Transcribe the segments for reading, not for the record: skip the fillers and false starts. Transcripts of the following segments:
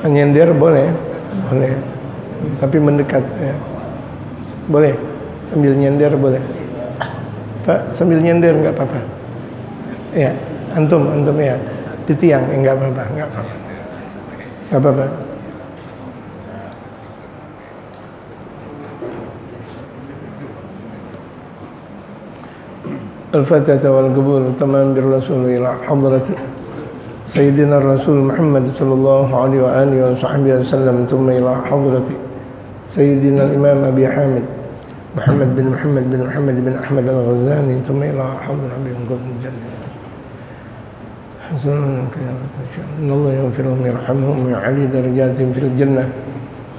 Nyender boleh, tapi mendekat ya. Boleh, sambil nyender boleh. Pak, sambil nyender nggak apa-apa. Ya, antum ya, di tiang nggak apa-apa. Al-Fatihah wal qabul tamam bir rasul ila hadrat Sayyidina Rasul Muhammad sallallahu alaihi wa alihi wa sahbihi wasallam thumma ila hadrat Sayyidina Imam Abi Hamid Muhammad bin Ahmad al-Ghazali thumma ila hadrat Abi Qutb al-Jannah hasanun inna Allah yaghfiruhum yarhamhum wa ya'li darajatihim fil jannah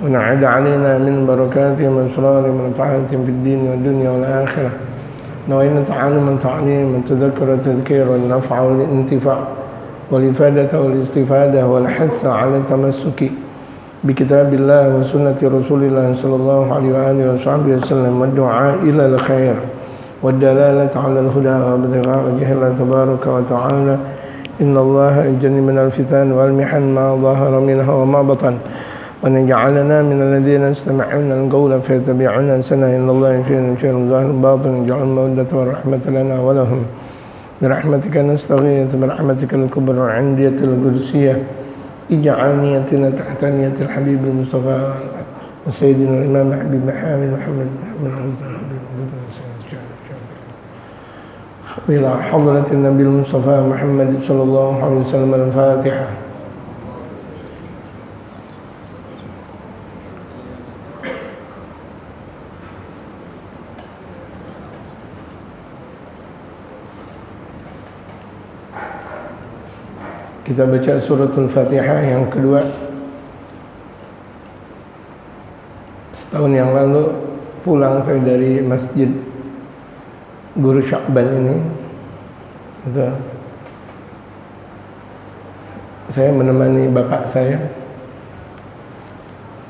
wa na'ad 'alaina min barakatihim wa asrari manfa'atihim fid din wad dunya wal akhirah. نوينا تعلم تعليم تذكر تذكير والنفع والانتفاع والإفادة والاستفادة والحث على التمسك بكتاب الله وسنة رسول الله صلى الله عليه وآله وصحبه وسلم والدعاء إلى الخير والدلالة على الهدى وابتغاء وجه الله تبارك وتعالى إن الله يجني من الفتن والمحن ما ظهر منها وما بطن ونجعلنا من الذين يستمعون القول فيتبعون أحسنه إن الله يشهد ظاهر باطن يجعل المودة والرحمة لنا ولهم برحمتك نستغيث برحمتك الكبرى عندية القدسية اجعل نيتنا تحت نية الحبيب المصطفى وسيدنا الإمام حبيب محمد إلى حضرة النبي المصطفى محمد صلى الله عليه وسلم. الفاتحة. Kita baca suratul Fatihah yang kedua. Setahun yang lalu pulang saya dari masjid Guru Syakban ini, saya menemani bapak saya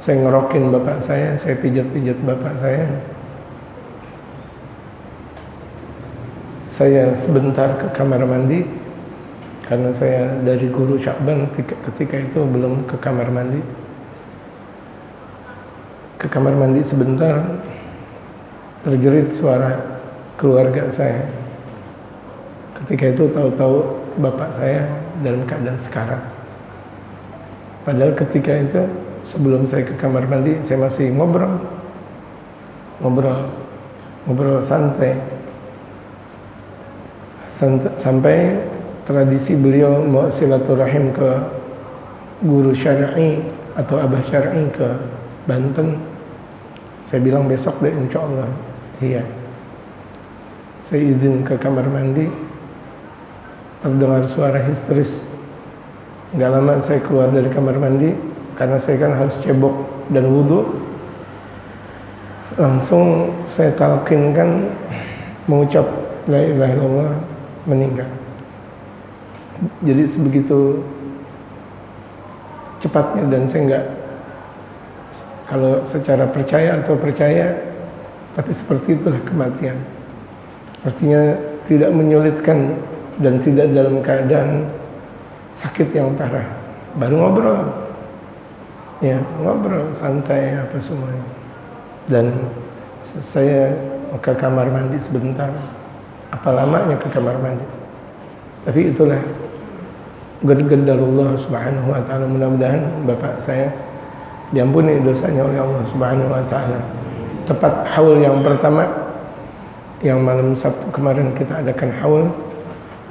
ngerokin bapak saya pijat-pijat bapak saya sebentar ke kamar mandi karena saya dari Guru Syakban ketika itu belum ke kamar mandi. Ke kamar mandi sebentar, terjerit suara keluarga saya. Ketika itu tahu-tahu bapak saya dalam keadaan sekarat. Padahal ketika itu sebelum saya ke kamar mandi, saya masih ngobrol santai sampai tradisi beliau mau silaturahim ke guru syar'i atau abah syar'i ke Banten. Saya bilang besok deh insyaallah. Iya. Saya izin ke kamar mandi, terdengar suara histeris. Gak lama saya keluar dari kamar mandi karena saya kan harus cebok dan wudu. Langsung saya talqinkan mengucap la ilaha illallah, meninggal. Jadi sebegitu cepatnya, dan saya enggak, kalau secara percaya, tapi seperti itulah kematian. Artinya tidak menyulitkan dan tidak dalam keadaan sakit yang parah. Baru ngobrol santai apa semuanya. Dan saya ke kamar mandi sebentar. Apa lamanya ke kamar mandi? Tapi itulah qadarullah subhanahu wa ta'ala. Mudah-mudahan bapak saya diampuni dosanya oleh Allah subhanahu wa ta'ala. Tepat haul yang pertama, yang malam Sabtu kemarin kita adakan haul.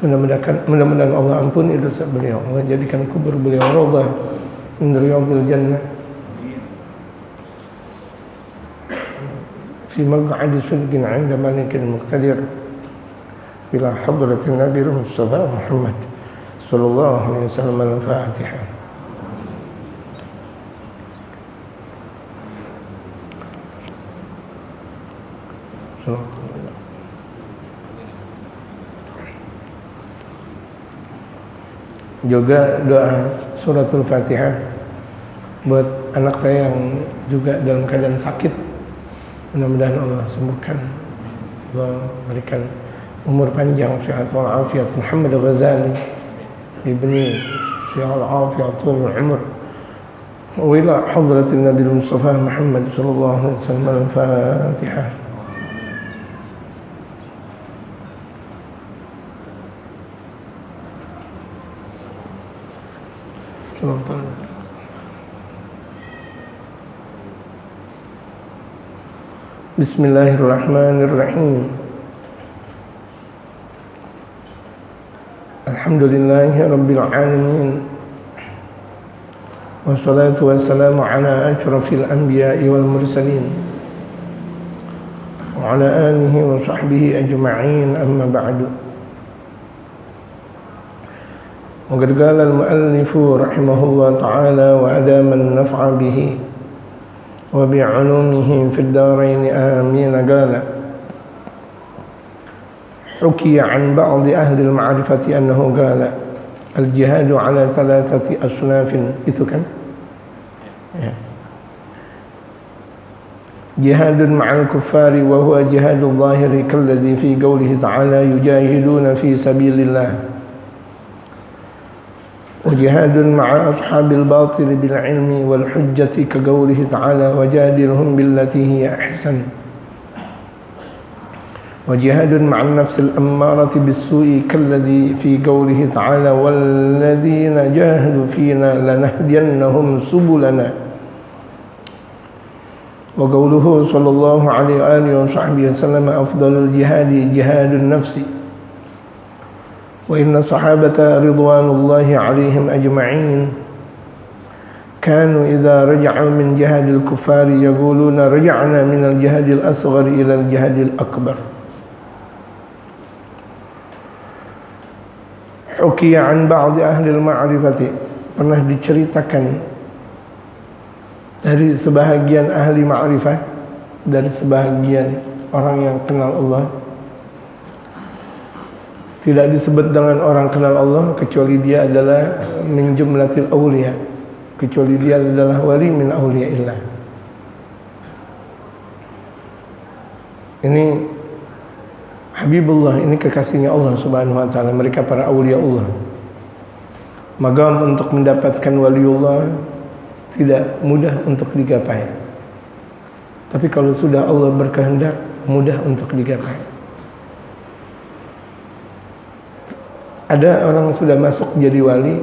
Mudah-mudahan Allah ampuni dosa beliau. Allah jadikan kubur beliau raudhah min riyadil jannah fi maq'adi sidqin 'inda malikin muqtadir ila hadratin Nabi Mustafa Muhammad sallallahu alaihi wasallam. Al-Fatihah. Juga doa suratul Fatihah buat anak saya yang juga dalam keadaan sakit. Mudah-mudahan Allah sembuhkan, Allah berikan umur panjang, sehat walafiat. Muhammad al-Ghazali ibni الصحة والعافية وطول العمر وإلى حضرة النبي المصطفى محمد صلى الله عليه وسلم. الفاتحة. Bismillahirrahmanirrahim. Alhamdulillahi rabbil alamin. Wassalatu wassalamu ala asyrafil anbiya'i wal mursalin wa ala alihi wa sahbihi ajma'in, amma ba'du. وقد قال المؤلف رحمه الله تعالى وأدام النفع به وبعلومه في الدارين آمين. قال: حكي عن بعض أهل المعرفة أنه قال: الجهاد على 3 أصناف. Itu kan? Ya. جهاد مع الكفار وهو جهاد الظاهر كالذي في قوله تعالى يجاهدون في سبيل الله، وجهاد مع أصحاب الباطل بالعلم والحجة كقوله تعالى وجادلهم بالتي هي أحسن، وجهاد مع النفس الأمارة بالسوء كالذي في قوله تعالى والذين جاهدوا فينا لنهدينهم سبلنا، وقوله صلى الله عليه وآله وصحبه وسلم أفضل الجهاد جهاد النفس. وإن الصحابة رضوان الله عليهم أجمعين كانوا إذا رجعوا من جهاد الكفار يقولون رجعنا من الجهاد الأصغر إلى الجهاد الأكبر. حكي عن بعض أهل المعرفة. Pernah diceritakan dari sebahagian ahli ma'rifah, dari sebahagian orang yang kenal Allah. Tidak disebut dengan orang kenal Allah kecuali dia adalah min jumlatil awliya, kecuali dia adalah wali min awliyaillah. Ini Habibullah, ini kekasihnya Allah Subhanahu wa taala, mereka para awliya Allah. Magam untuk mendapatkan waliullah tidak mudah untuk digapai. Tapi kalau sudah Allah berkehendak, mudah untuk digapai. Ada orang sudah masuk jadi wali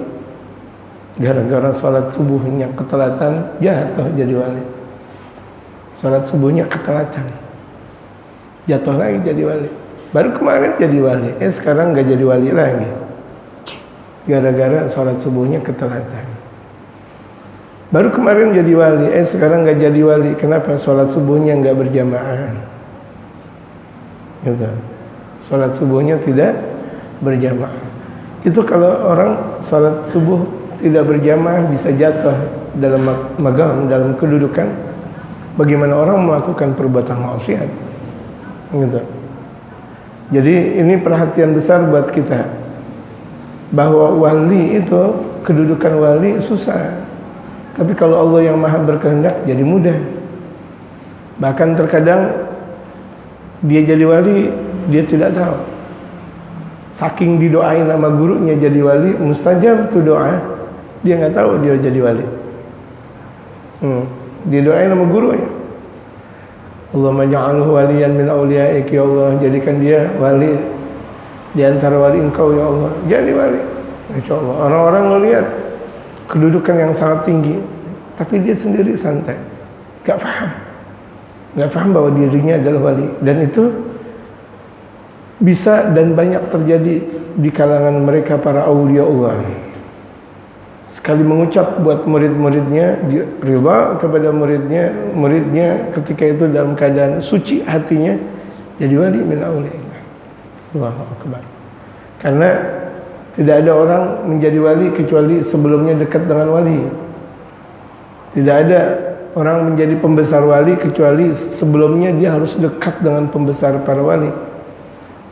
gara-gara sholat subuhnya ketelatan, jatuh jadi wali. Sholat subuhnya ketelatan, jatuh lagi jadi wali. Baru kemarin jadi wali, sekarang nggak jadi wali lagi gara-gara sholat subuhnya ketelatan. Baru kemarin jadi wali, sekarang nggak jadi wali. Kenapa? Sholat subuhnya nggak berjamaah. Gitu. Sholat subuhnya tidak berjamaah. Itu kalau orang salat subuh tidak berjamaah bisa jatuh dalam magam, dalam kedudukan bagaimana orang melakukan perbuatan maksiat. Gitu. Jadi ini perhatian besar buat kita bahwa wali itu, kedudukan wali susah. Tapi kalau Allah yang Maha berkehendak jadi mudah. Bahkan terkadang dia jadi wali dia tidak tahu. Saking didoain sama gurunya jadi wali, mustajab tuh doa, dia nggak tahu dia jadi wali. Didoain sama gurunya. Allahumma ja'alhu waliyan min awliyaik, ya Allah, jadikan dia wali di antara wali Engkau ya Allah. Jadi wali. Insya Allah. Orang-orang melihat kedudukan yang sangat tinggi, tapi dia sendiri santai, nggak paham bahwa dirinya adalah wali. Dan itu bisa dan banyak terjadi di kalangan mereka para awliya Allah. Sekali mengucap buat murid-muridnya, ridha kepada muridnya ketika itu dalam keadaan suci hatinya, jadi wali min awliya. Allahu akbar. Karena tidak ada orang menjadi wali kecuali sebelumnya dekat dengan wali. Tidak ada orang menjadi pembesar wali kecuali sebelumnya dia harus dekat dengan pembesar para wali.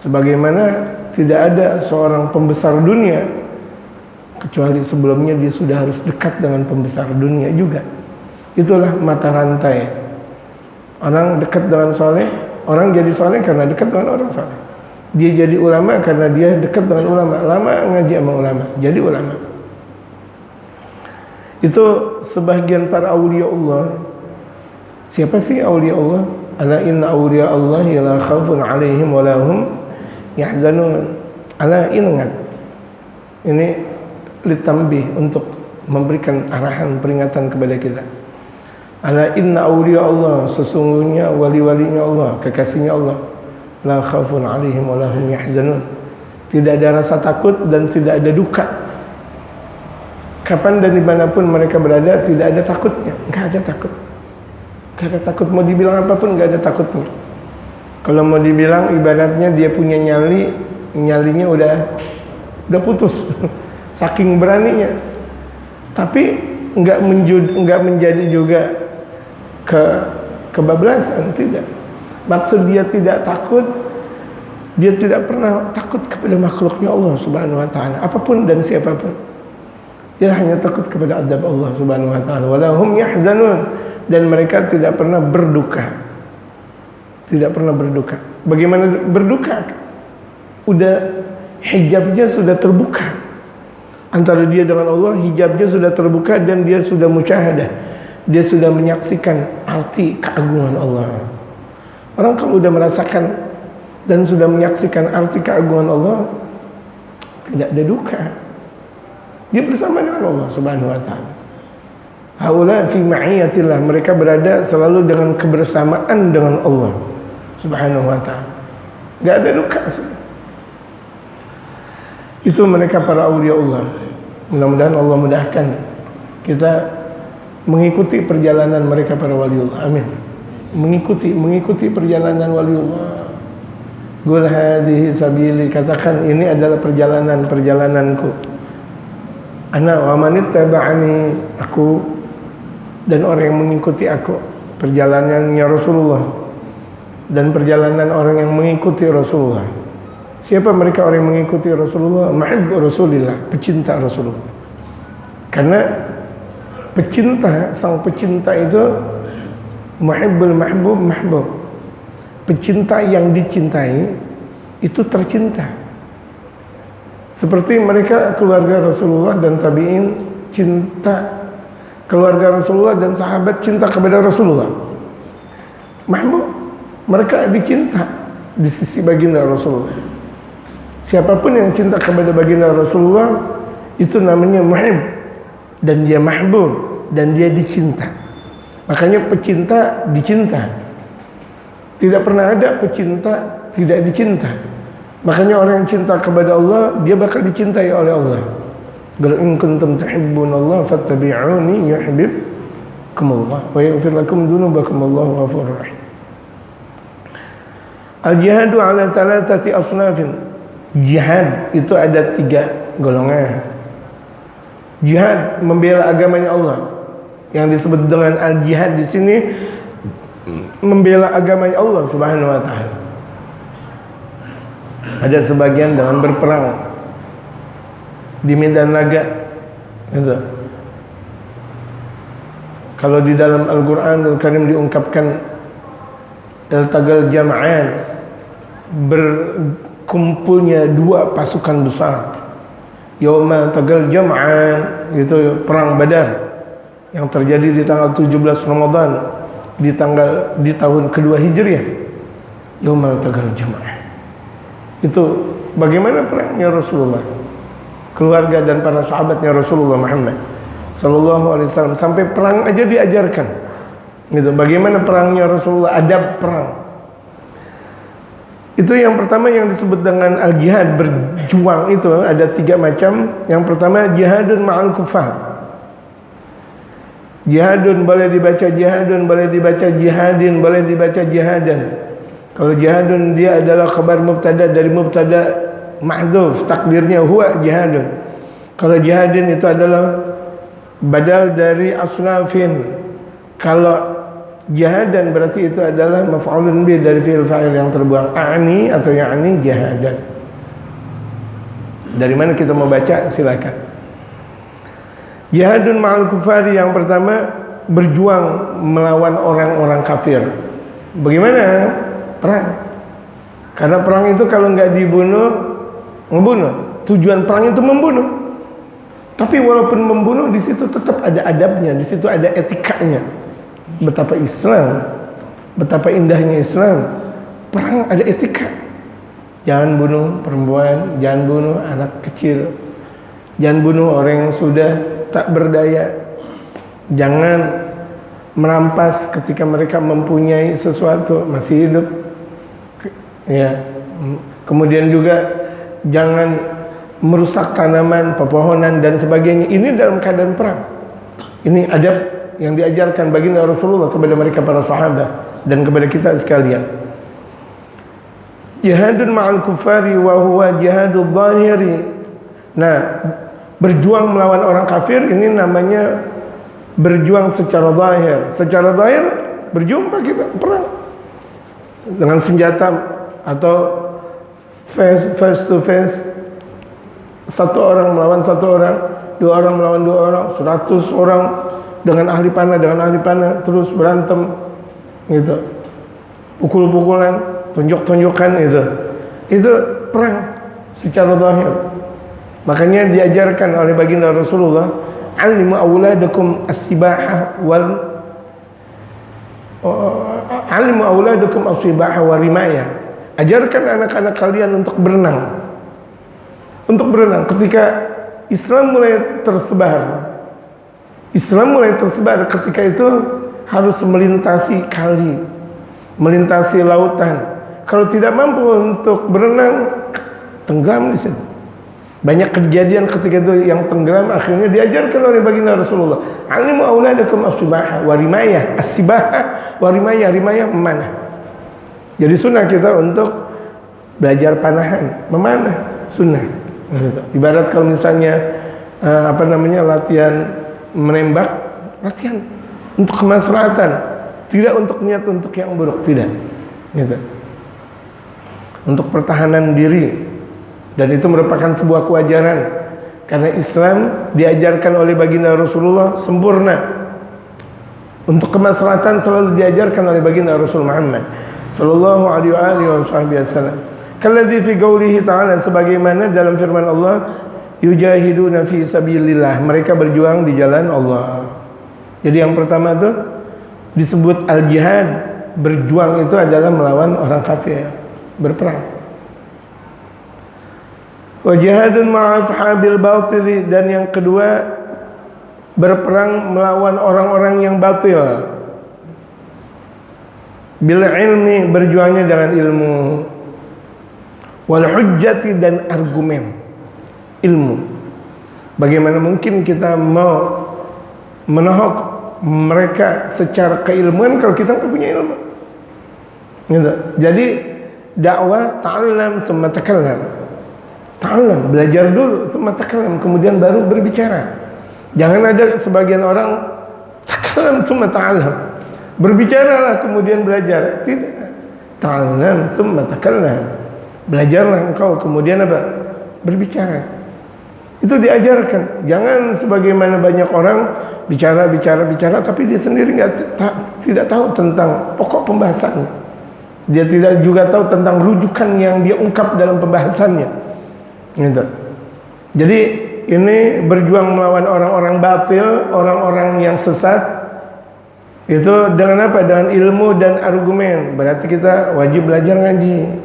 Sebagaimana tidak ada seorang pembesar dunia kecuali sebelumnya dia sudah harus dekat dengan pembesar dunia juga. Itulah mata rantai. Orang dekat dengan soleh, orang jadi soleh karena dekat dengan orang soleh. Dia jadi ulama karena dia dekat dengan ulama. Lama ngaji sama ulama, jadi ulama. Itu sebagian para awliya Allah. Siapa sih awliya Allah? Ala inna awliya Allah la khawfun alaihim wa lahum yahzanun. Ala ingat. Ini litambih, untuk memberikan arahan peringatan kepada kita. Ala inna awliya Allah, sesungguhnya wali-walinya Allah, kekasihnya Allah, la khawfun alaihim wa lahum yahzanun. Tidak ada rasa takut dan tidak ada duka. Kapan dan dimanapun mereka berada, tidak ada takutnya. Enggak ada takut. Enggak ada takut. Mau dibilang apapun enggak ada takutnya. Kalau mau dibilang ibaratnya dia punya nyali, nyalinya udah putus. Saking beraninya. Tapi enggak menjadi juga kebablasan, tidak. Maksud dia tidak takut, dia tidak pernah takut kepada makhluknya Allah Subhanahu wa taala, apapun dan siapapun. Dia hanya takut kepada azab Allah Subhanahu wa taala. Walahum yahzanun, dan mereka tidak pernah berduka. Tidak pernah berduka. Bagaimana berduka? Udah hijabnya sudah terbuka. Antara dia dengan Allah, hijabnya sudah terbuka dan dia sudah musyahadah. Dia sudah menyaksikan arti keagungan Allah. Orang kalau sudah merasakan dan sudah menyaksikan arti keagungan Allah, tidak ada duka. Dia bersama dengan Allah Subhanahu wa taala. Haula fi ma'iyatillah, mereka berada selalu dengan kebersamaan dengan Allah Subhanahu wa taala. Enggak ada duka. Itu mereka para aulia Allah. Mudah-mudahan Allah mudahkan kita mengikuti perjalanan mereka para waliullah. Amin. Mengikuti perjalanan waliullah. Qul hadhihi sabili, katakan ini adalah perjalananku. Ana wa man ittaba'ani, aku dan orang yang mengikuti aku. Perjalanannya Rasulullah dan perjalanan orang yang mengikuti Rasulullah. Siapa mereka orang yang mengikuti Rasulullah? Mahibb Rasulillah, pecinta Rasulullah. Karena sang pecinta itu muhibbul mahbub mahbub. Pecinta yang dicintai itu tercinta. Seperti mereka keluarga Rasulullah dan tabi'in cinta, keluarga Rasulullah dan sahabat cinta kepada Rasulullah. Mahbub, mereka dicinta di sisi baginda Rasulullah. Siapapun yang cinta kepada baginda Rasulullah, itu namanya muhib, dan dia mahbub, dan dia dicinta. Makanya pecinta dicinta. Tidak pernah ada pecinta tidak dicinta. Makanya orang yang cinta kepada Allah, dia bakal dicintai oleh Allah. Qul in kuntum tuhibbunallah fattabi'uni yuhibbukumullah wa yaghfir lakum dzunubakum, wallahu ghafurur rahim. Al-jihadu ala thalathati asnafin. Jihad itu ada 3 golongan. Jihad membela agamanya Allah. Yang disebut dengan al-jihad di sini membela agamanya Allah Subhanahu wa taala. Ada sebagian dengan berperang di medan laga, gitu. Kalau di dalam Al-Quranul Karim diungkapkan iltagal jam'an, berkumpulnya 2 pasukan besar. Yaumal tagal jam'an, itu perang Badar yang terjadi di tanggal 17 Ramadan di tahun kedua Hijriah. Yaumal tagal jam'an. Itu bagaimana perangnya Rasulullah, keluarga dan para sahabatnya Rasulullah Muhammad sallallahu alaihi wasallam, sampai perang aja diajarkan. Gitu. Bagaimana perangnya Rasulullah, adab perang. Itu yang pertama yang disebut dengan al-jihad, berjuang. Itu ada 3 macam. Yang pertama jihadun ma'al kufar. Jihadun boleh dibaca jihadun, boleh dibaca jihadin, boleh dibaca jihadan. Kalau jihadun dia adalah khabar mubtada dari mubtada mahdhuf, takdirnya huwa jihadun. Kalau jihadin itu adalah badal dari asnafin. Kalau jihadan berarti itu adalah maf'ulun bih dari fi'il fa'il yang terbuang, a'ni atau ya'ni jihadan. Dari mana kita mau baca? Silakan. Jihadun ma'al kufari, yang pertama berjuang melawan orang-orang kafir. Bagaimana? Perang. Karena perang itu kalau nggak dibunuh, ngebunuh. Tujuan perang itu membunuh. Tapi walaupun membunuh, di situ tetap ada adabnya, di situ ada etikanya. Betapa Islam, betapa indahnya Islam. Perang ada etika. Jangan bunuh perempuan, jangan bunuh anak kecil, jangan bunuh orang yang sudah tak berdaya, jangan merampas ketika mereka mempunyai sesuatu masih hidup. Ya, kemudian juga jangan merusak tanaman, pepohonan dan sebagainya. Ini dalam keadaan perang. Ini adab yang diajarkan baginda Rasulullah kepada mereka para sahabat dan kepada kita sekalian. Jihadun ma'al kuffari wa huwa jihadul zahiri. Nah, berjuang melawan orang kafir ini namanya berjuang secara zahir. Secara zahir berjumpa kita perang dengan senjata atau face to face, satu orang melawan satu orang, dua orang melawan dua orang, 100 orang dengan ahli panah terus berantem gitu, pukul-pukulan, tunjuk-tunjukkan itu perang secara zahir. Makanya diajarkan oleh baginda Rasulullah, alimu auladakum as-sibahah wa rimayah. Ajarkan anak-anak kalian untuk berenang. Untuk berenang. Ketika Islam mulai tersebar ketika itu harus melintasi kali, melintasi lautan. Kalau tidak mampu untuk berenang, tenggelam di situ. Banyak kejadian ketika itu yang tenggelam akhirnya diajarkan oleh baginda Rasulullah. Alimu auladakum as-sibahah wa rimayah. As-sibahah wa rimayah, rimayah memanah. Jadi sunnah kita untuk belajar panahan, memanah, sunnah. Ibarat kalau misalnya latihan menembak, latihan untuk kemaslahatan, tidak untuk niat untuk yang buruk, tidak. Gitu. Untuk pertahanan diri, dan itu merupakan sebuah kewajaran karena Islam diajarkan oleh baginda Rasulullah sempurna. Untuk kemaslahatan selalu diajarkan oleh baginda Rasul Muhammad sallallahu alaihi wasallam. Kalladzi fi qoulihi ta'ala, sebagaimana dalam firman Allah, yujahiduna fi sabilillah, mereka berjuang di jalan Allah. Jadi yang pertama itu disebut al-jihad, berjuang itu adalah melawan orang kafir, berperang. Wa jihadun ma'a ashabil batil, dan yang kedua berperang melawan orang-orang yang batil. Bil ilmi, berjuangnya dengan ilmu. Wal hujjati, dan argumen, ilmu. Bagaimana mungkin kita mau menohok mereka secara keilmuan kalau kita tidak punya ilmu? Gitu. Jadi dakwah ta'allam tsumma takallam. Ta'allam, belajar dulu, tsumma takallam, kemudian baru berbicara. Jangan ada sebagian orang takallam tsumma ta'allam, berbicaralah kemudian belajar. Tidak. Ta'allam tsumma takallam. Belajarlah engkau kemudian apa? Berbicara. Itu diajarkan. Jangan sebagaimana banyak orang bicara tapi dia sendiri tidak tahu tentang pokok pembahasannya. Dia tidak juga tahu tentang rujukan yang dia ungkap dalam pembahasannya. Gitu. Jadi ini berjuang melawan orang-orang batil, orang-orang yang sesat. Itu dengan apa? Dengan ilmu dan argumen. Berarti kita wajib belajar ngaji.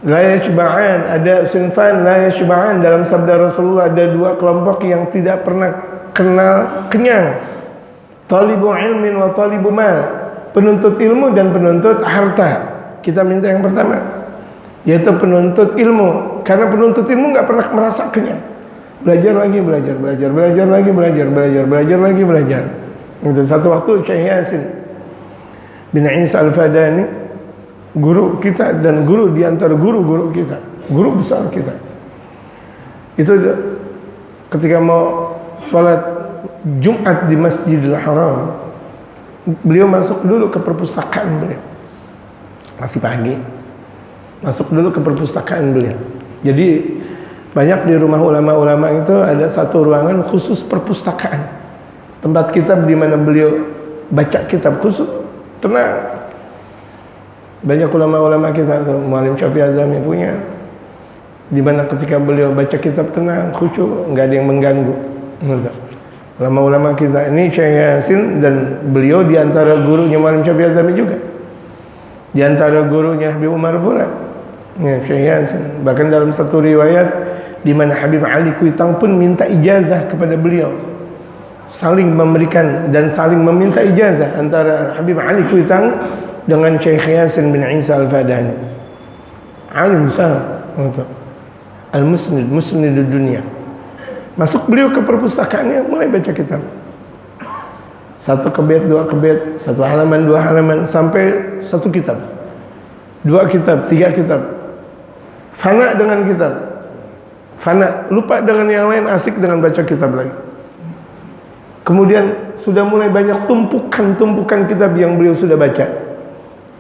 La yashba'an, ada sinfan la yashba'an, dalam sabda Rasulullah ada dua kelompok yang tidak pernah kenal kenyang. Talibu ilmin wa talibu mal, penuntut ilmu dan penuntut harta. Kita minta yang pertama, yaitu penuntut ilmu, karena penuntut ilmu nggak pernah merasa kenyang. Belajar lagi, belajar. Itu satu waktu Syekh Yasin bin Isa Al-Fadani, guru kita dan guru di antara guru-guru kita, guru besar kita, itu ketika mau sholat Jumat di Masjidil Haram, beliau masuk dulu ke perpustakaan beliau, masih pagi, masuk dulu ke perpustakaan beliau. Jadi banyak di rumah ulama-ulama itu ada satu ruangan khusus perpustakaan, tempat kitab di mana beliau baca kitab khusus, tenang. Banyak ulama-ulama kita, Muallim Syafi'i Azami punya, di mana ketika beliau baca kitab tenang, khusyuk, nggak ada yang mengganggu. Ulama-ulama kita ini Syekh Yasin, dan beliau di antara gurunya Maulana Syafi'i Az-Zamin juga, di antara gurunya Habib Umar pula, ya, Syekh Yasin. Bahkan dalam satu riwayat di mana Habib Ali Kuitang pun minta ijazah kepada beliau, saling memberikan dan saling meminta ijazah antara Habib Ali Kuitang dengan Syekh Yasin bin Isa Al-Fadani, alim besar, al-musnid, musnidud dunia. Masuk beliau ke perpustakaannya, mulai baca kitab. Satu kebet, dua kebet, satu halaman, dua halaman, sampai satu kitab, dua kitab, tiga kitab. Fana dengan kitab, fana, lupa dengan yang lain, asik dengan baca kitab lagi. Kemudian sudah mulai banyak tumpukan-tumpukan kitab yang beliau sudah baca.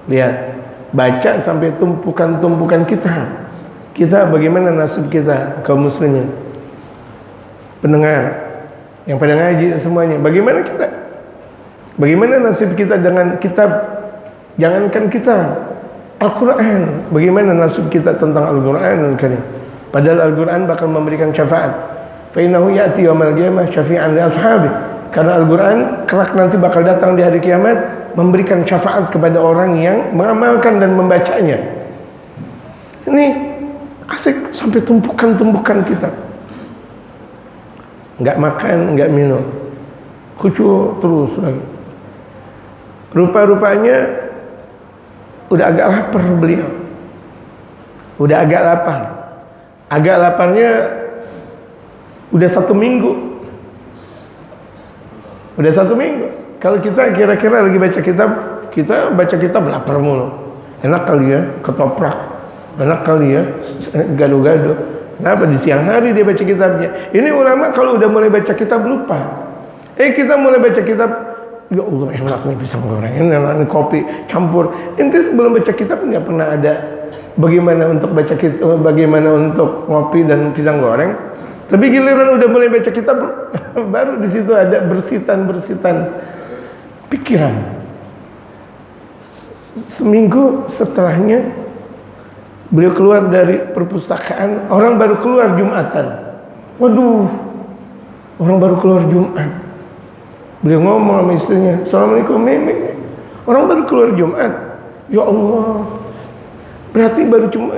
Lihat, baca sampai tumpukan-tumpukan kitab. Kita bagaimana nasib kita kaum muslimin, pendengar yang pada ngaji semuanya, bagaimana kita? Bagaimana nasib kita dengan kitab? Jangankan kita, Al-Quran. Bagaimana nasib kita tentang Al-Quran Karim? Padahal Al-Quran bakal memberikan syafaat. Fa innahu ya'ti yaumil qiyamah syafi'an li ashabi. Karena Al-Quran kelak nanti bakal datang di hari kiamat memberikan syafaat kepada orang yang mengamalkan dan membacanya. Ini asik sampai tumpukan-tumpukan kitab. Enggak makan, enggak minum, khusyuk terus lagi. Rupa-rupanya udah agak lapar beliau. Udah agak lapar. Agak laparnya udah 1 minggu. Udah 1 minggu. Kalau kita kira-kira lagi baca kitab, kita baca kitab lapar mulu. Enak kali ya ketoprak, enak kali ya gado-gado. Kenapa di siang hari dia baca kitabnya? Ini ulama kalau udah mulai baca kitab lupa. Kita mulai baca kitab, ya Allah enak nih pisang goreng, enak nih kopi campur. Inti sebelum baca kitab nggak pernah ada bagaimana untuk baca kitab, bagaimana untuk kopi dan pisang goreng. Tapi giliran udah mulai baca kitab, baru di situ ada bersitan-bersitan pikiran. Seminggu setelahnya beliau keluar dari perpustakaan, orang baru keluar Jumatan. Waduh, orang baru keluar Jumat. Beliau ngomong sama istrinya, Assalamualaikum Mimi. Orang baru keluar Jumat. Ya Allah, berarti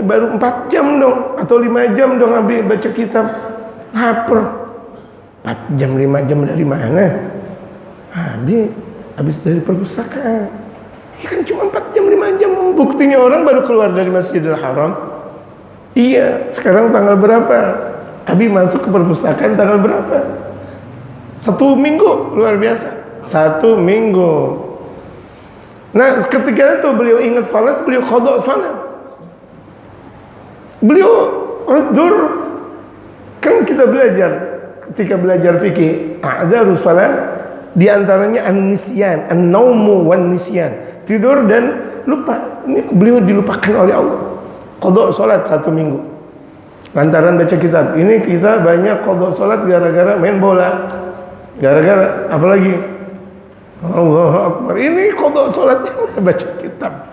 baru 4 jam dong, atau 5 jam dong Abi baca kitab. Lapar. 4 jam 5 jam dari mana? Habis dari perpustakaan. Ya kan cuma 4 jam 5 jam. Buktinya orang baru keluar dari Masjidil Haram. Iya, sekarang tanggal berapa? Abi masuk ke perpustakaan tanggal berapa? 1 minggu, luar biasa. 1 minggu. Nah, ketika itu beliau ingat salat, beliau qada salat. Beliau udzur. Kan kita belajar ketika belajar fikih, a'dzarus salat di antaranya an-nisyan, an-naumu wan nisyan, tidur dan lupa. Ini beliau dilupakan oleh Allah. Qada salat 1 minggu. Lantaran baca kitab. Ini kita banyak qada salat gara-gara main bola. Gara-gara apalagi? Allahu Akbar. Ini qada salatnya baca kitab.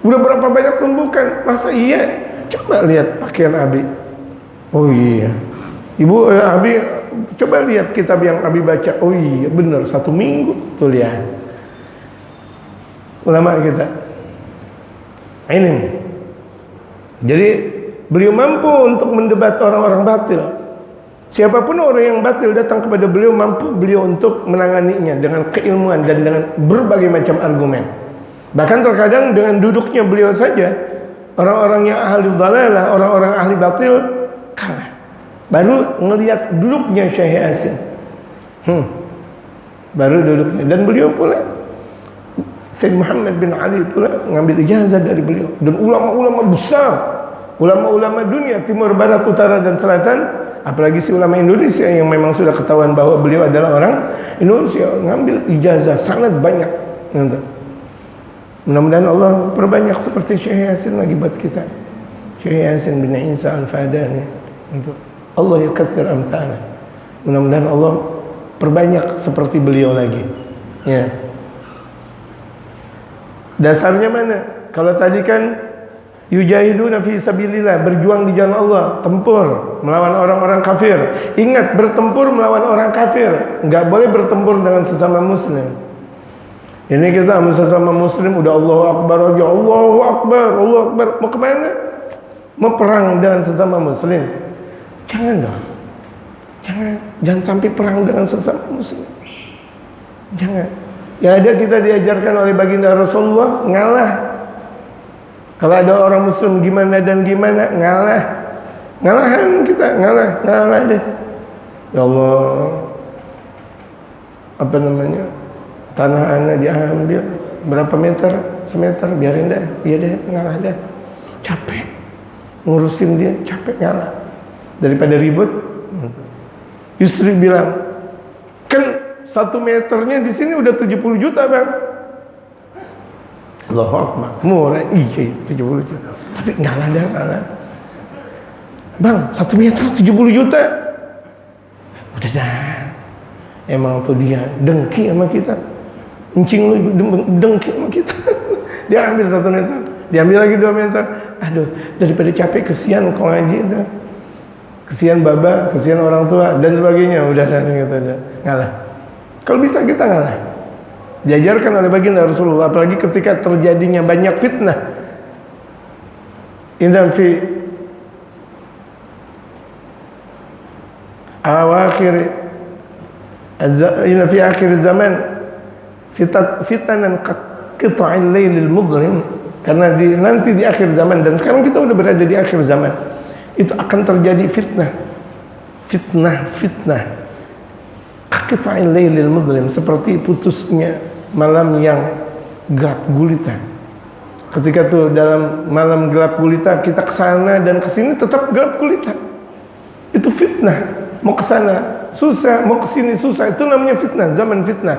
Udah berapa banyak tumbukan? Masa iya? Coba lihat pakaian Abi. Oh iya. Ibu Abi coba lihat kitab yang Abi baca. Oh iya benar 1 minggu. Tuh lihat. Ulama kita. Ini. Jadi beliau mampu untuk mendebat orang-orang batil. Siapapun orang yang batil datang kepada beliau, mampu beliau untuk menanganinya dengan keilmuan dan dengan berbagai macam argumen. Bahkan terkadang dengan duduknya beliau saja, orang-orang yang ahli dhalalah, orang-orang ahli batil kalah. Baru ngelihat duduknya Syekh Yasin. Baru duduknya. Dan beliau pula Sayyid Muhammad bin Ali pula ngambil ijazah dari beliau. Dan ulama-ulama besar, ulama-ulama dunia timur, barat, utara dan selatan, apalagi si ulama Indonesia yang memang sudah ketahuan bahwa beliau adalah orang Indonesia, ngambil ijazah sangat banyak. Mudah-mudahan Allah perbanyak seperti Syekh Yasin lagi buat kita. Syekh Yasin bin Isa Al-Fadani. Untuk Allah yukatsir amsalah. Mudah-mudahan Allah perbanyak seperti beliau lagi. Ya. Dasarnya mana? Kalau tadi kan Yujahiduna fi sabilillah, berjuang di jalan Allah, tempur melawan orang-orang kafir. Ingat, bertempur melawan orang kafir, enggak boleh bertempur dengan sesama muslim. Ini kita sesama muslim udah Allahu Akbar aja, Allahu Akbar, Allahu Akbar. Mau kemana? Mau perang dengan sesama muslim? Jangan dong. Jangan sampai perang dengan sesama muslim. Jangan. Ya ada kita diajarkan oleh baginda Rasulullah, ngalah. Kalau ada orang muslim gimana dan gimana, ngalah. Ngalahan kita, ngalah deh. Ya Allah, apa namanya? Tanah anak diambil berapa meter, semeter, biarin deh, iya deh, ngalah deh. Capek ngurusin dia, capek, ngalah daripada ribut. Yusri bilang, kan 1 meternya di sini udah 70 juta bang. Allahu Akbar, murah, iya 70 juta, tapi ngalah dah, ngalah. Bang, 1 meter 70 juta, udah dah. Emang tuh dia dengki sama kita. Encing lu dengki sama kita. Dia ambil 1 meter, diambil lagi 2 meter. Aduh, daripada capek, kesian kau ngaji itu, kesian baba, kesian orang tua dan sebagainya. Udah gitu aja, ngalah. Kalau bisa kita ngalah. Diajarkan oleh baginda Rasulullah, apalagi ketika terjadinya banyak fitnah. Inna fi akhir zaman fitanan qita'il lailil mudlim, karena nanti di akhir zaman, dan sekarang kita udah berada di akhir zaman, itu akan terjadi fitnah qita'il lailil mudlim, seperti putusnya malam yang gelap gulita. Ketika tuh dalam malam gelap gulita kita kesana dan kesini tetap gelap gulita, itu fitnah. Mau kesana susah, mau kesini susah, itu namanya fitnah, zaman fitnah.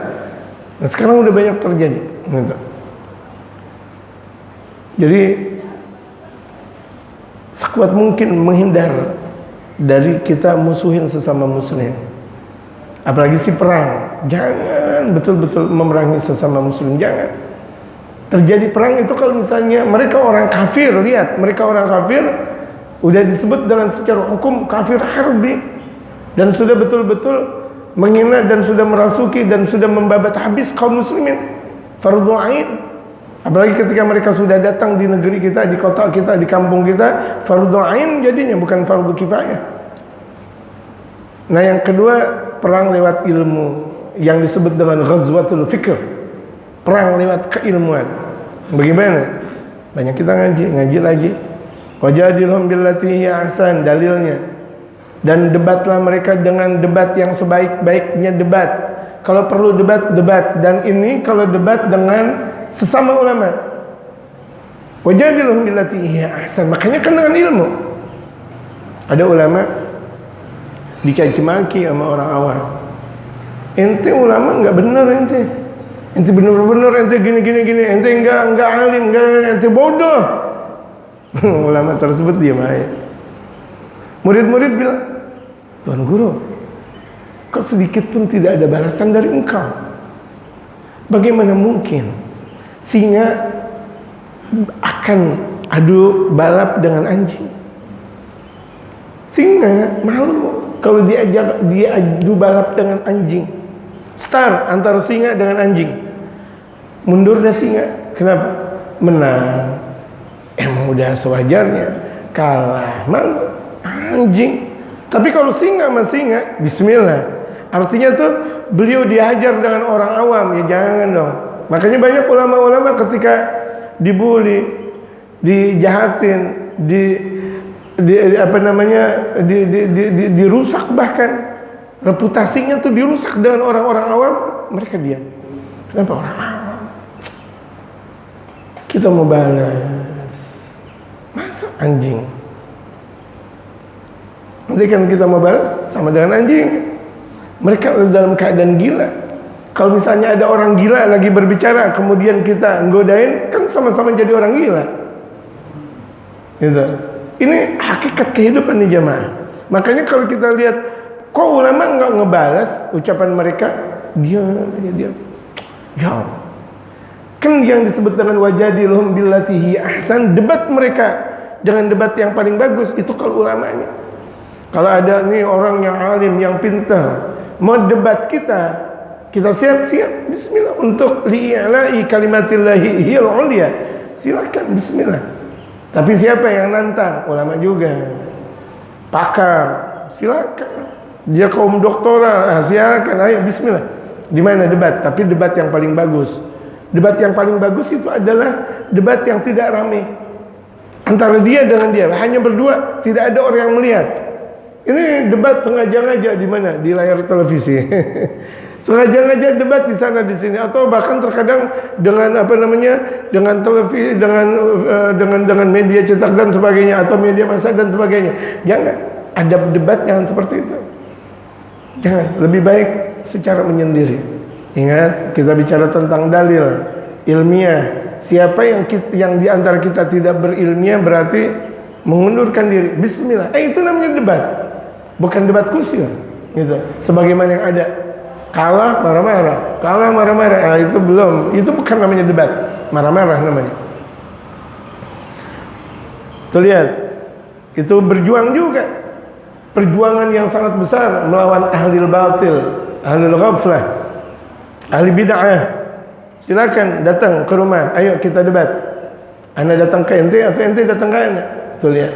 Nah sekarang udah banyak terjadi gitu. Jadi sekuat mungkin menghindar dari kita musuhin sesama muslim, apalagi si perang. Jangan betul-betul memerangi sesama muslim, jangan. Terjadi perang itu kalau misalnya mereka orang kafir, lihat, mereka orang kafir udah disebut dengan secara hukum kafir harbi, dan sudah betul-betul menghina dan sudah merasuki dan sudah membabat habis kaum muslimin, fardhu ain. Apalagi ketika mereka sudah datang di negeri kita, di kota kita, di kampung kita, fardhu ain jadinya, bukan fardhu kifayah. Nah yang kedua, perang lewat ilmu yang disebut dengan ghazwatul fikr, perang lewat keilmuan. Bagaimana? Banyak kita ngaji lagi. Wajadilhum billati hiya ahsan, dalilnya. Dan debatlah mereka dengan debat yang sebaik-baiknya debat. Kalau perlu debat. Dan ini kalau debat dengan sesama ulama. Wajadilhum billati hiya ahsan, makanya kan dengan ilmu. Ada ulama dicaci maki sama orang awam. Ente ulama enggak benar ente. Ente benar-benar ente gini. Ente enggak alim, ente bodoh. Ulama tersebut diam aja. Murid-murid bilang, Tuan Guru, kok sedikit pun tidak ada balasan dari engkau? Bagaimana mungkin singa akan adu balap dengan anjing? Singa malu kalau dia adu balap dengan anjing. Start antara singa dengan anjing. Mundur dah singa. Kenapa? Menang. Emang udah sewajarnya. Kalah, malu. Anjing. Tapi kalau singa sama singa, bismillah. Artinya tuh beliau dihajar dengan orang awam, ya jangan dong. Makanya banyak ulama-ulama ketika dibully, dijahatin, dirusak, bahkan reputasinya tuh dirusak dengan orang-orang awam, mereka diam. Kenapa orang awam? Kita mau balas, masa anjing? Nanti kan kita mau balas sama dengan anjing. Mereka dalam keadaan gila. Kalau misalnya ada orang gila lagi berbicara, kemudian kita nggodain, kan sama-sama jadi orang gila. Gitu. Ini hakikat kehidupan nih jamaah. Makanya kalau kita lihat, kok ulama nggak ngebalas ucapan mereka, dia. Ya, Kan yang disebut dengan wajadilhum billati hi ahsan, debat mereka dengan debat yang paling bagus. Itu kalau ulamanya. Kalau ada nih orang yang alim, yang pintar mau debat kita siap-siap, bismillah, untuk li'ala'i kalimatillahi hiyal ulia, silakan, bismillah. Tapi siapa yang nantang? Ulama juga, pakar, silakan. Dia kaum doktoral, silakan, ayo, bismillah. Di mana debat? Tapi debat yang paling bagus. Debat yang paling bagus itu adalah debat yang tidak ramai antara dia dengan dia, hanya berdua, tidak ada orang yang melihat. Ini debat sengaja-ngaja di mana? Di layar televisi. Sengaja-ngaja debat di sana di sini, atau bahkan terkadang dengan dengan televisi, dengan media cetak dan sebagainya, atau media massa dan sebagainya. Jangan ada debat, jangan seperti itu. Jangan, lebih baik secara menyendiri. Ingat, kita bicara tentang dalil ilmiah. Siapa yang di antara kita tidak berilmiah berarti mengundurkan diri. Bismillah. Itu namanya debat. Bukan debat kusir. Gitu. Sebagaimana yang ada. Kalah marah-marah. Itu belum. Itu bukan namanya debat. Marah-marah namanya. Tuh lihat. Itu berjuang juga. Perjuangan yang sangat besar melawan ahlil batil, ahlul ghaflah, ahli bid'ah. Silakan datang ke rumah, ayo kita debat. Anda datang ke ente atau ente datang ke anda. Tuh lihat.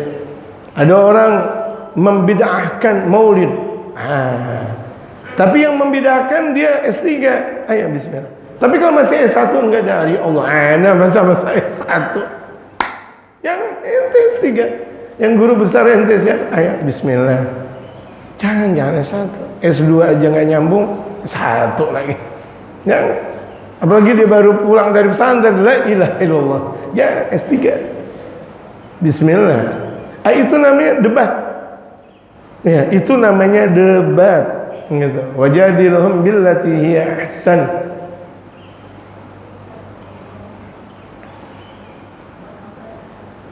Ada orang membid'ahkan maulid. Tapi yang membid'ahkan dia S3. Ayo bismillah. Tapi kalau masih S1 enggak, dari Allah, ana masa-masa S1. Jangan, ente S3. Yang guru besar ente siapa? Ayo bismillah. Jangan S1. S2 aja enggak nyambung, S1 lagi. Jangan. Apalagi dia baru pulang dari pesantren, la ilaha illallah. Ya, S3. Bismillah. Itu namanya debat. Ya, itu namanya debat. Gitu. Wajadilhum billati hiya ahsan.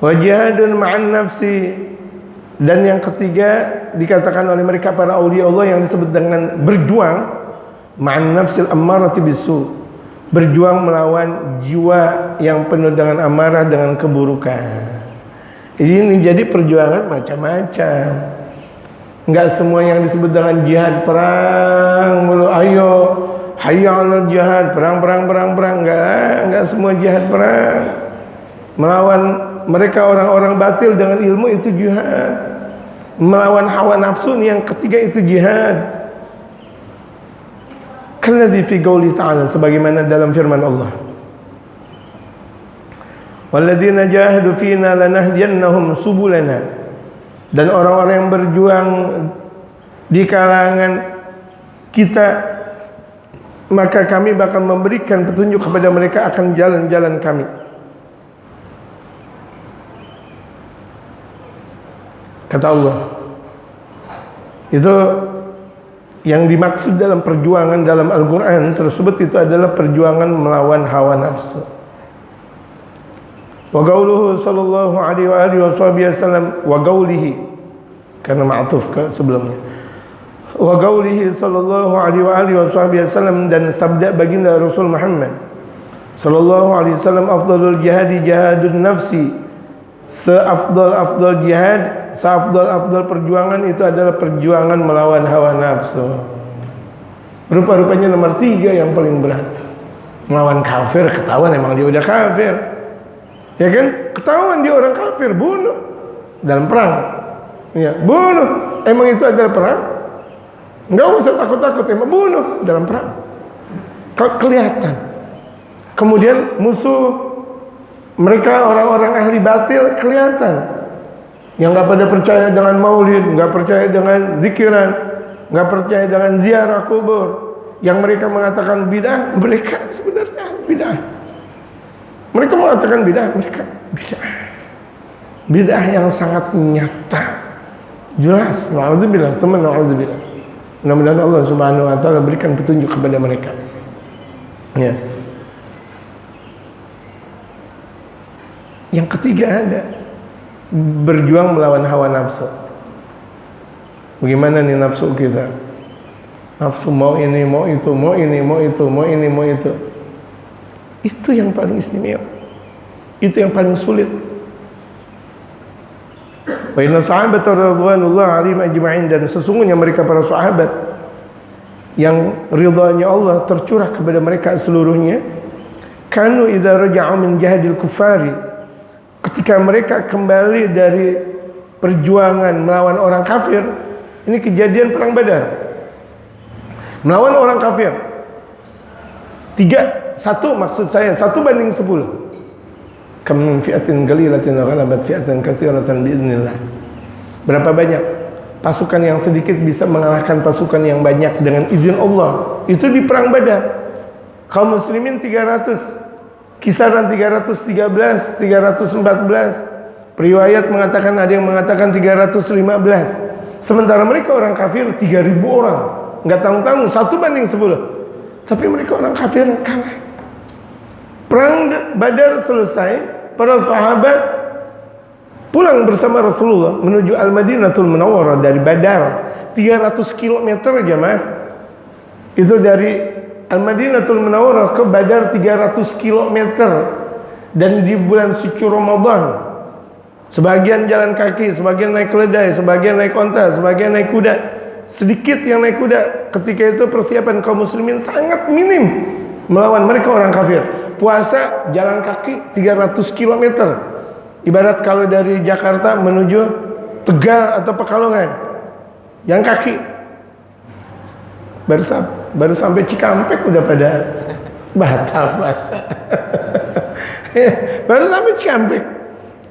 Wajahadun ma'an nafsi. Dan yang ketiga dikatakan oleh mereka para aulia Allah yang disebut dengan berjuang ma'an nafsil ammarati bisu. Berjuang melawan jiwa yang penuh dengan amarah, dengan keburukan. Ini jadi perjuangan macam-macam. Enggak semua yang disebut dengan jihad perang mulu, ayo hayya 'alal jihad, perang. Enggak semua jihad perang. Melawan mereka orang-orang batil dengan ilmu itu jihad. Melawan hawa nafsu yang ketiga itu jihad. Kalladzi fi qouli ta'ala, sebagaimana dalam firman Allah. Walladzina jahadu fina lanahdiyannahum subulana. Dan orang-orang yang berjuang di kalangan kita, maka kami bakal memberikan petunjuk kepada mereka akan jalan-jalan kami. Kata Allah. Itu yang dimaksud dalam perjuangan dalam Al-Quran tersebut itu adalah perjuangan melawan hawa nafsu. Wa qauluhu sallallahu alaihi wa alihi wasallam, wa qaulihi karena ma'tuf ke sebelumnya. Wa qaulihi sallallahu alaihi wa alihi wasallam, dan sabda baginda Rasul Muhammad sallallahu alaihi wasallam, afdalul jihadi jihadun nafsi. Seafdal jihad, seafdal perjuangan itu adalah perjuangan melawan hawa nafsu. Rupa-rupanya nomor 3 yang paling berat. Melawan kafir, ketahuan emang dia udah kafir. Ya kan? Ketahuan dia orang kafir, bunuh dalam perang. Ya, bunuh. Emang itu adalah perang? Enggak usah takut-takut, emang bunuh dalam perang. Kelihatan. Kemudian musuh mereka orang-orang ahli batil kelihatan. Yang enggak pada percaya dengan maulid, enggak percaya dengan zikiran, enggak percaya dengan ziarah kubur, yang mereka mengatakan bid'ah, mereka sebenarnya bid'ah. Mereka mengatakan bid'ah, mereka bid'ah. Bid'ah yang sangat nyata. Jelas, na'udzubillah, teman na'udzubillah. Mudah-mudahan Allah Subhanahu wa taala berikan petunjuk kepada mereka. Ya. Yang ketiga ada berjuang melawan hawa nafsu. Bagaimana nih nafsu kita? Nafsu mau ini, mau itu, mau ini, mau itu, mau ini, mau itu. Itu yang paling istimewa. Itu yang paling sulit. Wa inna sahabat radhiyallahu alaihim ajma'in, dan sesungguhnya mereka para sahabat yang ridhanya Allah tercurah kepada mereka seluruhnya, kanu idza raja'u min jihadil kuffari, ketika mereka kembali dari perjuangan melawan orang kafir. Ini kejadian perang Badar, melawan orang kafir. 1 maksud saya 1 banding 10. Kam min fi'atin qalilatin ghalabat fi'atan katsiratan biidznillah. Berapa banyak pasukan yang sedikit bisa mengalahkan pasukan yang banyak dengan izin Allah. Itu di perang Badar. Kaum muslimin 300, kisaran 313, 314. Riwayat mengatakan, ada yang mengatakan 315. Sementara mereka orang kafir 3.000 orang. Enggak tanggung-tanggung, 1 banding 10. Tapi mereka orang kafir kalah. Perang Badar selesai, para sahabat pulang bersama Rasulullah menuju Al-Madinatul Munawwarah dari Badar. 300 km jemaah. Itu dari Al-Madinatul Munawwarah ke Badar 300 km. Dan di bulan suci Ramadan. Sebagian jalan kaki, sebagian naik keledai, sebagian naik onta, sebagian naik kuda. Sedikit yang naik kuda. Ketika itu persiapan kaum muslimin sangat minim melawan mereka orang kafir. Puasa jalan kaki 300 km. Ibarat kalau dari Jakarta menuju Tegal atau Pekalongan, jalan kaki. Baru sampai Cikampek udah pada batal puasa. Baru sampai Cikampek,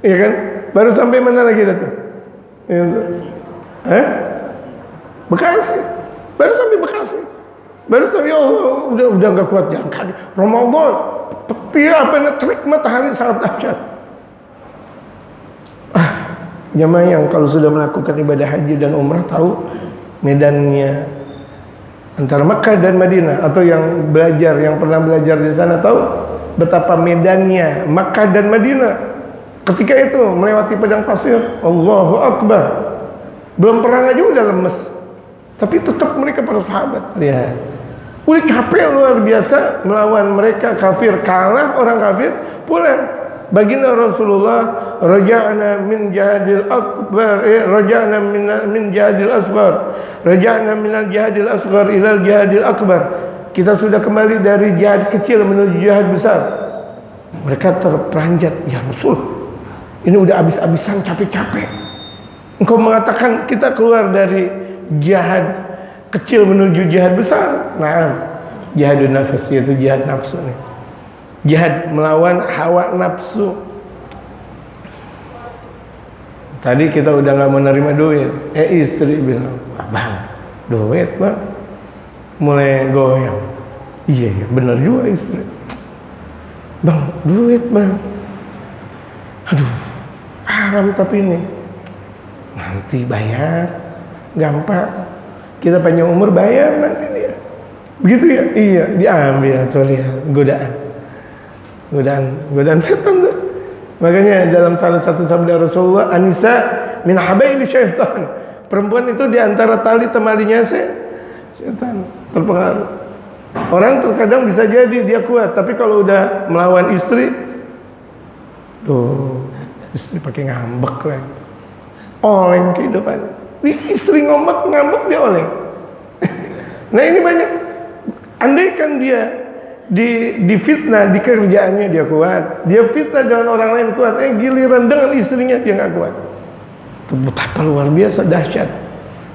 ya kan? Baru sampai mana lagi tuh? Bekasi. Baru sampai Bekasi. Baru sampai, oh, udah nggak kuat jalan kaki. Ramadan, petir terik matahari sangat dahsyat. Jamaah yang kalau sudah melakukan ibadah haji dan umrah tahu medannya antara Mekah dan Madinah, atau yang belajar, yang pernah belajar di sana tahu betapa medannya Mekah dan Madinah. Ketika itu melewati padang pasir, Allahu Akbar. Belum pernah aja udah lemes. Tapi tetap mereka para sahabat, lihat, udah capek luar biasa melawan mereka kafir, kalah orang kafir, pulang. Baginda Rasulullah, raja'na min jihadil akbar, raja'na min jihadil asghar, raja'na minal jihadil asghar ilal jihadil akbar. Kita sudah kembali dari jihad kecil menuju jihad besar. Mereka terperanjat, ya Rasul, ini udah habis-habisan, capek-capek. Engkau mengatakan kita keluar dari jihad kecil menuju jihad besar. Nah, jihadun nafas, yaitu jihad nafsu nih. Jihad melawan hawa nafsu. Tadi kita udah gak mau nerima duit. Istri bilang, bang, duit bang. Mulai goyang. Iya bener juga istri. Bang, duit bang. Aduh, haram tapi ini. Nanti bayar, gampang. Kita panjang umur bayar nanti dia. Begitu ya? Iya, diambil tuh, lihat, godaan setan tuh. Makanya dalam salah satu sabda Rasulullah, Anisa min habaili syaitan. Perempuan itu di antara tali temalinya setan, terpengaruh. Orang terkadang bisa jadi dia kuat, tapi kalau udah melawan istri, istri pakai ngambek lah. Oleng kehidupan. Istri ngambek dia oleng. Nah ini banyak. Andaikan dia di fitnah di kerjaannya dia kuat, dia fitnah dengan orang lain kuat, giliran dengan istrinya dia nggak kuat. Itu betapa luar biasa dahsyat.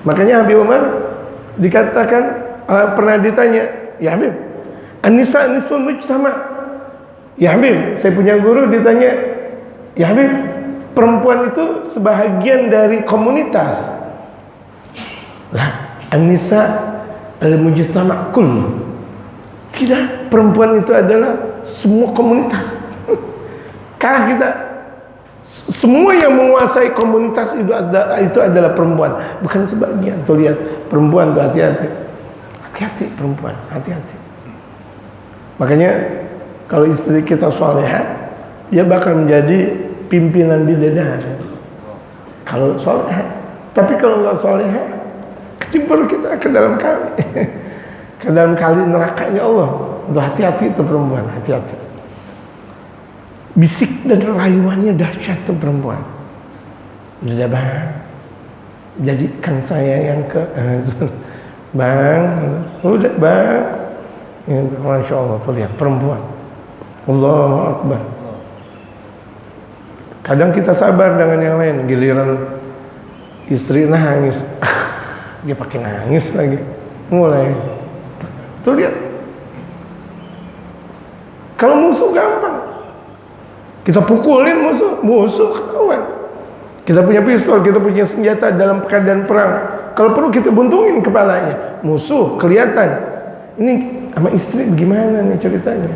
Makanya Habib Umar dikatakan, pernah ditanya, ya Habib, Anisa nisul mujtama. Ya Habib, saya punya guru ditanya, ya Habib, perempuan itu sebahagian dari komunitas. Lah, Anisa al-mujtama kullu. Tidak, perempuan itu adalah semua komunitas. Karena kita semua yang menguasai komunitas itu adalah perempuan, bukan sebagian. Tuh lihat, perempuan tuh hati-hati. Hati-hati perempuan, hati-hati. Makanya kalau istri kita salehah, dia bakal menjadi pimpinan bidadari. Kalau salehah. Tapi kalau enggak salehah, kecebur kita ke dalam kali. Ke dalam kali nerakanya Allah. Itu hati-hati itu perempuan, hati-hati. Bisik dan rayuannya dahsyat tuh perempuan. Udah bang, jadikan saya yang ke bang, udah bang. Itu, Masya Allah tuh lihat perempuan. Allahu Akbar. Kadang kita sabar dengan yang lain, giliran istri nangis, dia pakai nangis lagi, mulai. Tuh lihat. Kalau musuh gampang, kita pukulin musuh ketahuan. Kita punya pistol, kita punya senjata dalam keadaan perang. Kalau perlu kita buntungin kepalanya. Musuh kelihatan. Ini sama istri gimana nih ceritanya?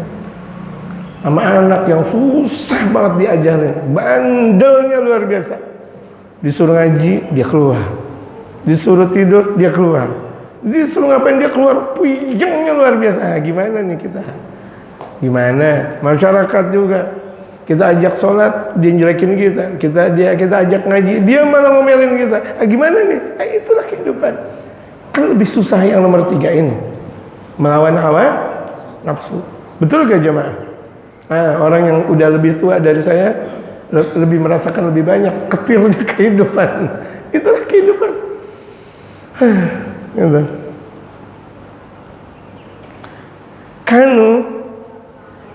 Sama anak yang susah banget diajarin, bandelnya luar biasa. Disuruh ngaji, dia keluar. Disuruh tidur, dia keluar. Disuruh ngapain, dia keluar. Puyengnya luar biasa. Gimana nih kita? Gimana? Masyarakat juga. Kita ajak sholat, dia jelekin kita. Kita ajak ngaji, dia malah ngomelin kita. Gimana nih? Itulah kehidupan. Kan lebih susah yang nomor 3 ini, melawan hawa nafsu. Betul gak jemaah? Orang yang udah lebih tua dari saya lebih merasakan lebih banyak ketirnya kehidupan. Itulah kehidupan. Gitu. Kanu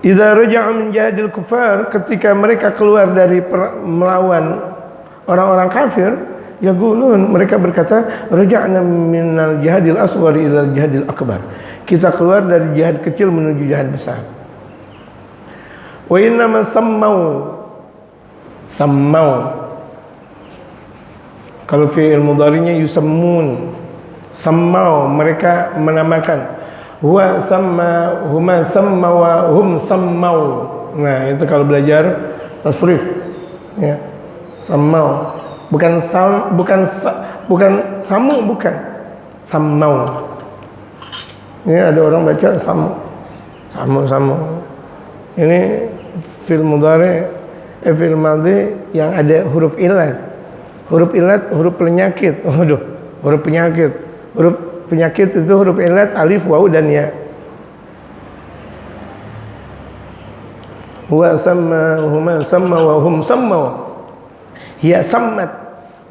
idza raja'a min jihadil kufar, ketika mereka keluar dari melawan orang-orang kafir, yaqulun, mereka berkata, raja'na minal jihadil asghar ila jihadil akbar. Kita keluar dari jihad kecil menuju jihad besar. Wa inna ma sammau. Kalau fi'il mudhari'nya yusammun. Sammau, mereka menamakan. Huwa samma, huma samma wa hum sammau. Nah, itu kalau belajar tasrif, ya. Sammau. Bukan samu, bukan. Sammau. Ini ada orang baca samu. Ini fil mudhari, fil madhi yang ada huruf ilat. Huruf ilat, huruf penyakit. Huruf penyakit. Huruf penyakit itu huruf ilat, alif, waw, dan ya. Huwa samma, huma samma, wa hum sammau. Hiya sammat,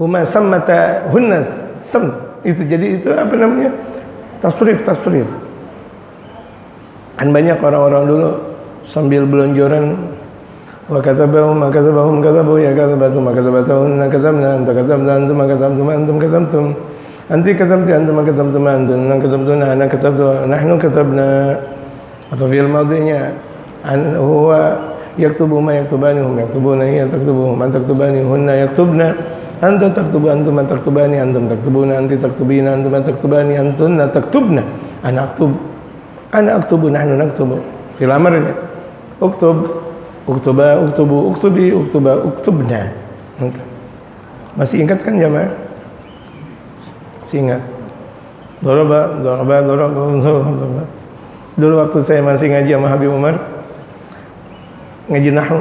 huma sammata, hunnas sam. Itu jadi itu apa namanya? Tasrif. Kan banyak orang-orang dulu sambil belonjoran, wa katabahum katabu ya katabatu makatabatuhunna katabna anta katabna antum katabtum antum katabtum anti katabti antum katabtum antum katabtuna ana katabtu nahnu katabna. Atau fi'il madhinya huwa yaktubu ma yaktubani hum yaktubuna hiya taktubu man taktubani hunna yaktubna anta taktubu antum taktubani antum taktubuna anti taktubina antum taktubani antunna taktubna ana aktubu nahnu naktubu. Fil amarnya uktuba, uktubu, uktubi, uktuba, uktubna. Masih ingat kan jamaah? Masih ingat? Doraba. Dulu waktu saya masih ngaji sama Habib Umar, ngaji nahwu.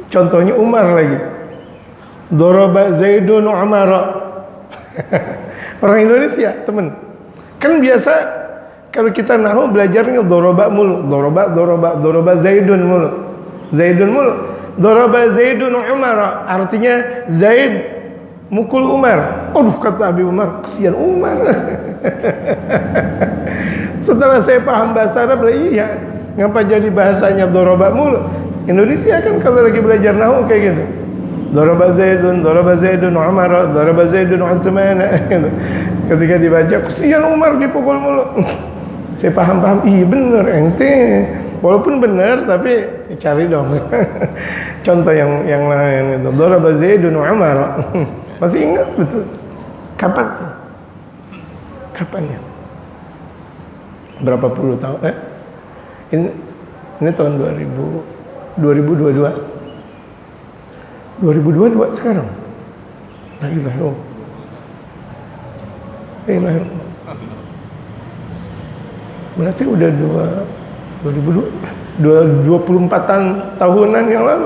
Contohnya Umar lagi. Doraba Zaidun Umara. Orang Indonesia, temen. Kan biasa kalau kita nahwu belajarnya doroba mulu, doroba Zaidun mulu. Doroba Zaidun Umar, artinya Zaid mukul Umar. Aduh, kata Abi Umar, kesian Umar. Setelah saya paham bahasa Arab, iya, ngapa jadi bahasanya doroba mulu? Indonesia kan kalau lagi belajar nahwu kayak gitu. Doroba Zaidun Umar, doroba Zaidun Utsman. Ketika dibaca, kesian Umar dipukul mulu. Saya paham, iya bener ente. Walaupun bener tapi cari dong contoh yang lain itu. Daraba Zaidun Umar. Masih ingat betul. Kapan ya? Berapa puluh tahun? Ini tahun 2022 sekarang. La ilaha illallah. Berarti udah 24 tahunan yang lalu.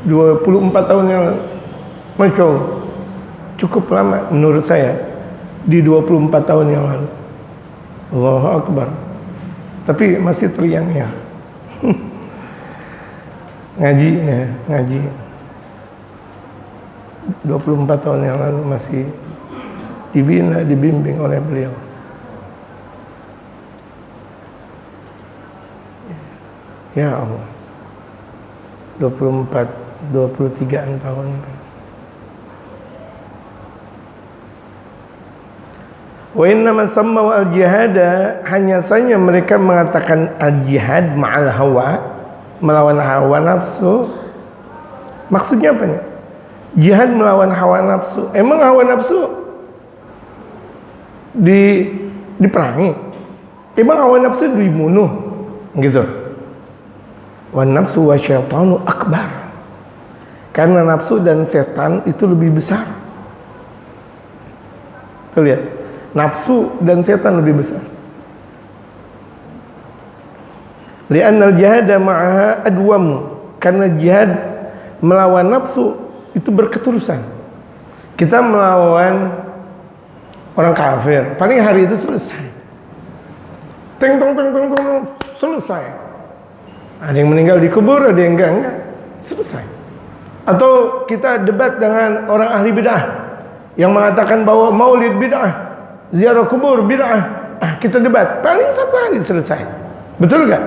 24 tahun yang lalu. Masya Allah, cukup lama menurut saya di 24 tahun yang lalu. Allahu Akbar. Tapi masih terngiang-ngiang. ngaji ya, ngaji 24 tahun yang lalu masih dibina, dibimbing oleh beliau. Ya Allah, 23-an tahun. Wa innama sammau al-jihada, hanya saja mereka mengatakan al-jihad ma'al hawa, melawan hawa nafsu. Maksudnya apa nih? Jihad melawan hawa nafsu. Emang hawa nafsu diperangi? Emang hawa nafsu dibunuh? Gitu. Wan nafsu wa syaitanu akbar. Karena nafsu dan setan itu lebih besar. Tuh lihat, nafsu dan setan lebih besar. Li'annal jihada ma'aha adwamu, karena jihad melawan nafsu itu berketerusan. Kita melawan orang kafir, paling hari itu selesai. Teng teng teng teng teng, selesai. Ada yang meninggal dikubur, ada yang enggak, selesai. Atau kita debat dengan orang ahli bid'ah yang mengatakan bahwa maulid bid'ah, ziarah kubur bid'ah. Kita debat, paling 1 hari selesai. Betul enggak?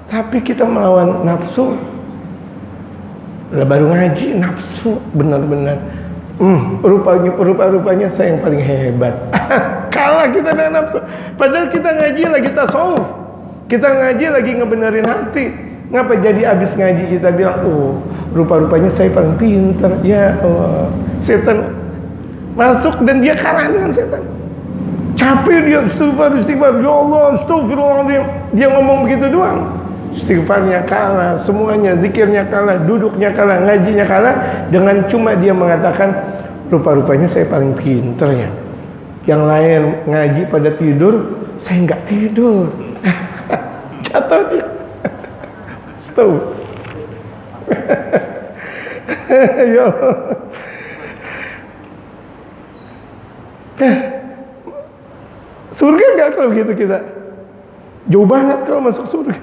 Tapi kita melawan nafsu, baru ngaji nafsu benar-benar. Rupa-rupanya saya yang paling hebat. Kalah kita dengan nafsu. Padahal kita ngaji lagi tasawuf, kita ngaji lagi ngebenerin hati. Ngapa jadi abis ngaji kita bilang, oh rupa-rupanya saya paling pintar. Ya Allah, setan masuk dan dia kalah dengan setan. Capek dia istighfar, ya Allah astagfirullahaladzim. Dia ngomong begitu doang, istighfarnya kalah, semuanya, zikirnya kalah, duduknya kalah, ngajinya kalah. Dengan cuma dia mengatakan, rupa-rupanya saya paling pintar ya. Yang lain ngaji pada tidur, saya nggak tidur. Jatuh dia. Stop. Ya Allah. Surga nggak kalau begitu kita? Jauh banget kalau masuk surga.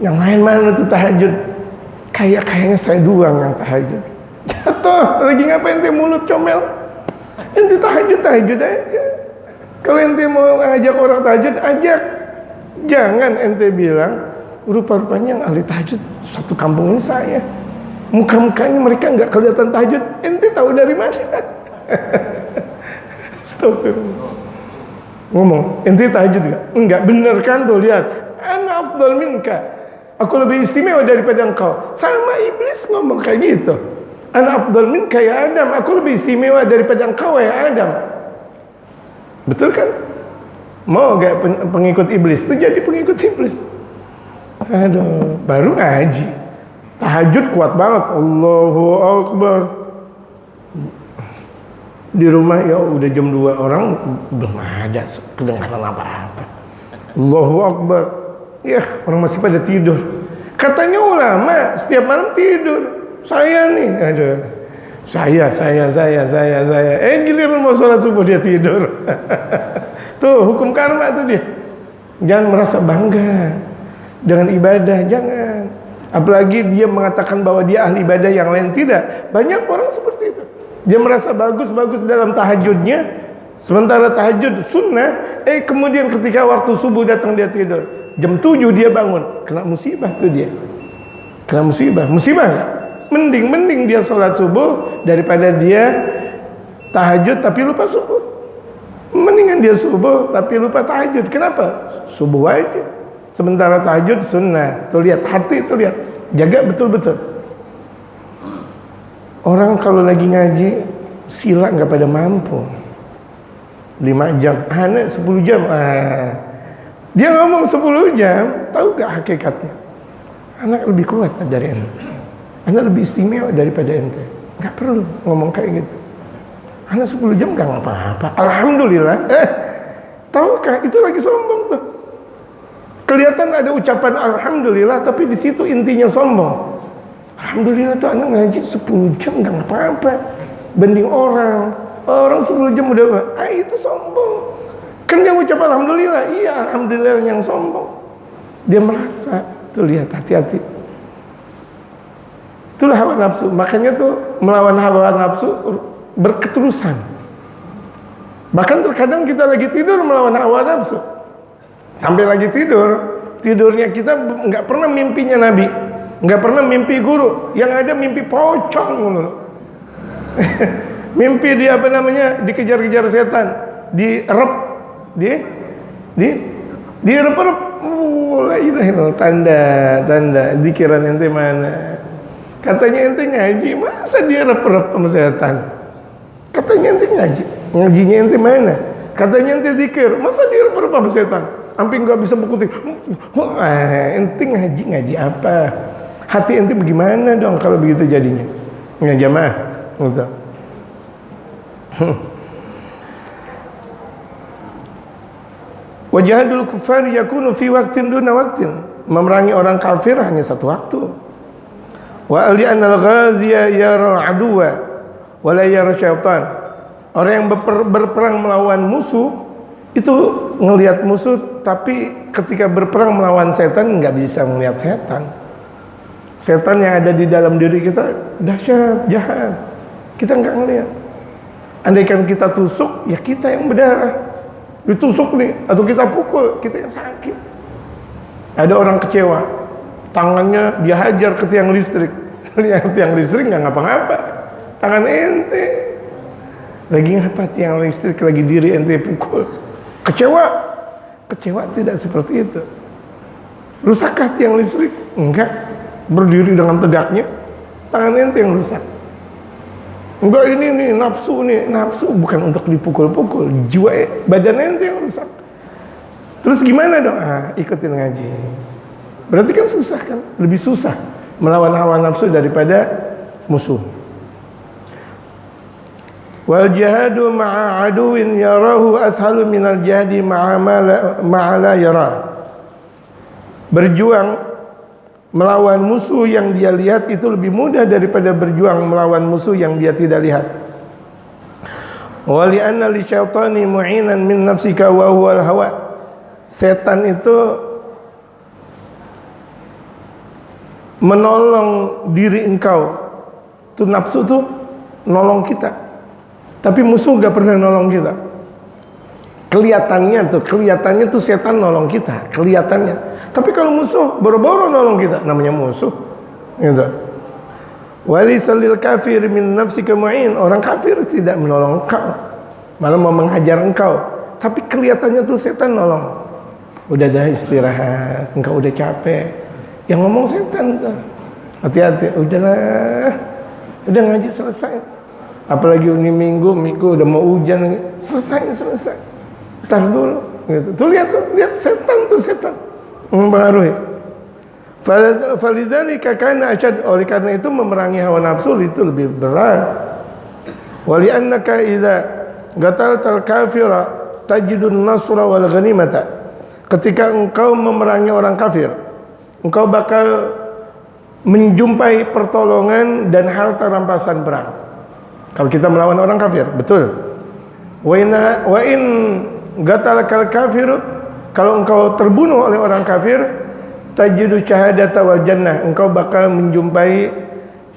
Yang lain mana tuh tahajud? Kayaknya saya doang yang tahajud. Jatuh, lagi ngapain ente mulut comel? Ente tahajud aja. Kalau ente mau ngajak orang tahajud, ajak. Jangan ente bilang, rupa-rupanya yang ahli tahajud satu kampung ini saya. Muka-mukanya mereka nggak kelihatan tahajud. Ente tahu dari mana? Stop. Ngomong, ente tahajud nggak? Enggak, bener kan tuh, lihat. Ana afdal minka, aku lebih istimewa daripada engkau. Sama iblis ngomong kayak gitu. Ana afdal minka ya Adam, aku lebih istimewa daripada engkau ya Adam. Betul kan? Mau gak pengikut iblis itu jadi pengikut iblis? Aduh, baru ngaji tahajud kuat banget, Allahu Akbar. Di rumah ya udah jam 2, orang belum ada kedengaran apa-apa. Allahu Akbar. Ya, orang masih pada tidur. Katanya ulama setiap malam tidur. Saya nih, aduh. Saya. Giliran mau sholat subuh dia tidur. Tuh, hukum karma tuh dia. Jangan merasa bangga dengan ibadah, jangan. Apalagi dia mengatakan bahwa dia ahli ibadah, yang lain tidak. Banyak orang seperti itu. Dia merasa bagus dalam tahajudnya, sementara tahajud sunnah, kemudian ketika waktu subuh datang dia tidur. Jam 7 dia bangun, kena musibah tuh dia. Kena musibah nggak? Mending dia sholat subuh daripada dia tahajud tapi lupa subuh. Mendingan dia subuh tapi lupa tahajud. Kenapa? Subuh wajib, sementara tahajud sunnah. Tuh lihat hati, tuh lihat, jaga betul-betul. Orang kalau lagi ngaji sila nggak pada mampu. 5 jam, anak 10 jam. Dia ngomong 10 jam, tahu gak hakikatnya? Anak lebih kuat dari ente. Anak lebih istimewa daripada ente. Gak perlu ngomong kayak gitu. Anak 10 jam gak apa-apa. Alhamdulillah. Tahukah itu lagi sombong tuh. Kelihatan ada ucapan alhamdulillah, tapi di situ intinya sombong. Alhamdulillah tuh anak ngaji 10 jam gak apa-apa. Banding orang 10 jam udah, itu sombong. Kan yang ucap alhamdulillah, iya alhamdulillah yang sombong. Dia merasa, tuh lihat, hati-hati. Itulah hawa nafsu. Makanya tuh melawan hawa nafsu berketerusan. Bahkan terkadang kita lagi tidur melawan hawa nafsu. Sampai lagi tidurnya kita nggak pernah mimpinya Nabi, nggak pernah mimpi guru, yang ada mimpi pocong. Mimpi dia apa namanya, dikejar-kejar setan, direp, direp-rep. La ilaha illallah, tanda zikiran ente mana? Katanya ente ngaji, masa dia rep-rep sama setan? Katanya ente ngajinya ente mana? Katanya ente zikir, masa dia rep-rep sama setan? Sampai nggak bisa berkutik. Ente ngaji apa? Hati ente bagaimana dong kalau begitu jadinya? Nggak jamaah, gitu. Wajahadul kufar yakunu fi waqtin duna waqtin. Memerangi orang kafir hanya satu waktu. Wa li'anal ghaziya yara aduwa wa la yara syaitan. Orang yang berperang melawan musuh itu ngelihat musuh, tapi ketika berperang melawan setan nggak bisa melihat setan. Setan yang ada di dalam diri kita dahsyat, jahat. Kita nggak ngelihat. Andaikan kita tusuk, ya kita yang berdarah. Ditusuk nih, atau kita pukul, kita yang sakit. Ada orang kecewa, tangannya dia hajar ke tiang listrik. Tiang listrik nggak ngapa-ngapa, tangan ente lagi ngapa, tiang listrik lagi diri ente pukul. Kecewa tidak seperti itu. Rusakkah tiang listrik? Enggak, berdiri dengan tegaknya, tangan ente yang rusak. Enggak, ini nafsu bukan untuk dipukul-pukul, jiwa badan ente yang rusak. Terus gimana dong? Ikutin ngaji. Berarti kan susah kan? Lebih susah melawan hawa nafsu daripada musuh. Wal jihadu ma'a aduwin yarahu ashalu minal jihadi ma'a la yara. Berjuang melawan musuh yang dia lihat itu lebih mudah daripada berjuang melawan musuh yang dia tidak lihat. Wa li'anna li syaitani mu'inan min nafsika wa huwal hawa. Setan itu menolong diri engkau. Itu nafsu tuh nolong kita. Tapi musuh gak pernah nolong kita. Kelihatannya tuh setan nolong kita, kelihatannya. Tapi kalau musuh boro-boro nolong kita, namanya musuh. Gitu. Walisalil kafir min nafsika mu'in. Orang kafir tidak menolong engkau, malah mau menghajar engkau. Tapi kelihatannya tuh setan nolong. Udah dah istirahat, engkau udah capek. Yang ngomong setan tuh. Hati-hati, udahlah. Udah ngaji selesai. Apalagi ini minggu udah mau hujan, selesai. Tar dulu, gitu. Tuh lihat setan mempengaruhi. Falidzalika kana asyad, oleh karena itu memerangi hawa nafsu itu lebih berat. Wali annaka idza qataltal kafira tajidun nasra wal ghanimata. Ketika engkau memerangi orang kafir, engkau bakal menjumpai pertolongan dan harta rampasan perang. Kalau kita melawan orang kafir, betul. Wa in qatalakal kafiru, kalau engkau terbunuh oleh orang kafir, tajidu syahadata wal jannah, engkau bakal menjumpai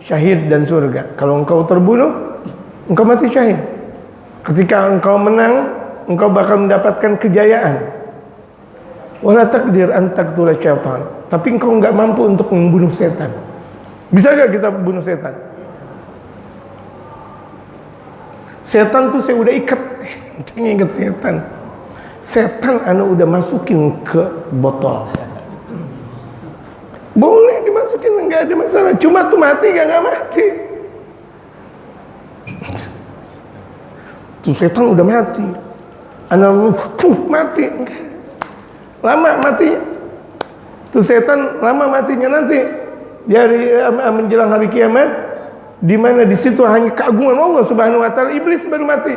syahid dan surga. Kalau engkau terbunuh, engkau mati syahid. Ketika engkau menang, engkau bakal mendapatkan kejayaan. Wala takdir an taqtula syaitan, tapi engkau enggak mampu untuk membunuh setan. Bisa enggak kita bunuh setan? Setan tuh saya udah ikat. Ingat setan. Setan anu udah masukin ke botol. Boleh dimasukin, enggak ada masalah. Cuma tuh mati enggak mati. Tuh setan udah mati. Anu mati. Lama matinya. Tuh setan lama matinya nanti. Dari menjelang hari kiamat, di mana di situ hanya keagungan Allah Subhanahu wa taala, iblis baru mati.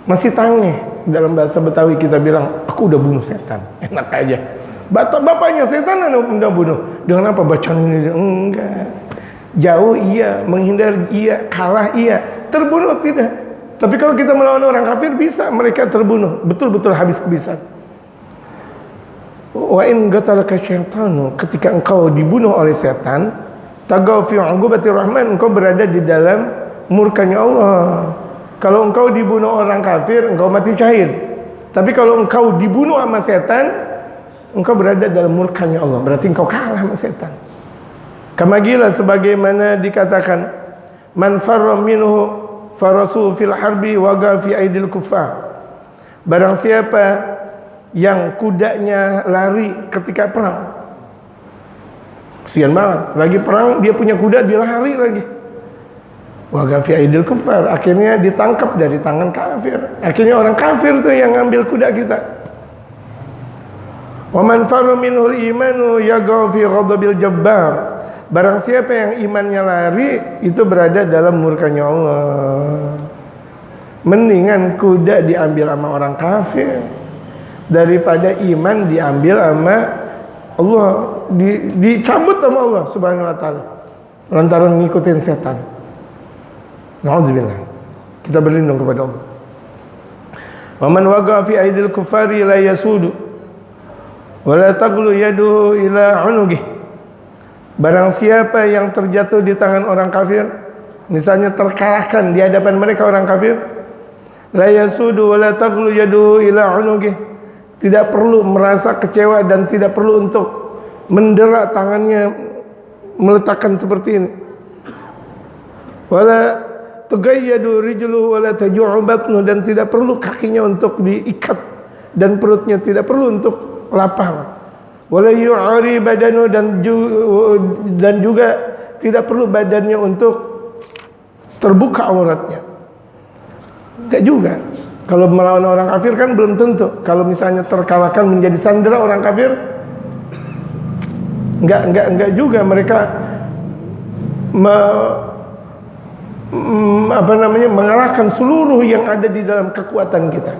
Masih tangeh. Dalam bahasa Betawi kita bilang, aku udah bunuh setan. Enak aja. Bapaknya setan udah bunuh. Dengan apa? Bacaan ini? Enggak. Jauh iya, menghindar iya, kalah iya, terbunuh tidak. Tapi kalau kita melawan orang kafir bisa mereka terbunuh, betul-betul habis kebisan. Wa in qatalaka syaitanu, ketika engkau dibunuh oleh setan, tagaw fi 'uqubati rahman, engkau berada di dalam murkanya Allah. Kalau engkau dibunuh orang kafir, engkau mati syahid. Tapi kalau engkau dibunuh sama setan, engkau berada dalam murkanya Allah, berarti engkau kalah sama setan. Kama gila, sebagaimana dikatakan, man farra minhu farasu fil harbi waga fi aidil kuffar. Barang siapa yang kudanya lari ketika perang, kesian banget, lagi perang dia punya kuda, dia lari lagi, waga fi aidil kuffar, akhirnya ditangkap dari tangan kafir. Akhirnya orang kafir tuh yang ngambil kuda kita. Wa man farra minhul imanu yaga fi ghadabil jabbar. Barang siapa yang imannya lari, itu berada dalam murkanya Allah. Mendingan kuda diambil sama orang kafir daripada iman diambil sama Allah, dicabut sama Allah Subhanahu wa taala lantaran ngikutin setan. Nauzubillah. Kita berlindung kepada Allah. Wa man waqa fi aidil kuffari la yasudu wa la taqlu yaduhu ila unugi. Barang siapa yang terjatuh di tangan orang kafir, misalnya terkalahkan di hadapan mereka orang kafir, la yasudu wa la taqlu yaduhu ila unugi, tidak perlu merasa kecewa dan tidak perlu untuk mendera tangannya, meletakkan seperti ini. Wala tugayyadu rijluhu wala taju'u batnu, dan tidak perlu kakinya untuk diikat dan perutnya tidak perlu untuk lapar. Wala yu'ari badanu, dan juga tidak perlu badannya untuk terbuka auratnya. Enggak juga. Kalau melawan orang kafir kan belum tentu. Kalau misalnya terkalahkan menjadi sandera orang kafir, enggak juga mereka mengalahkan seluruh yang ada di dalam kekuatan kita.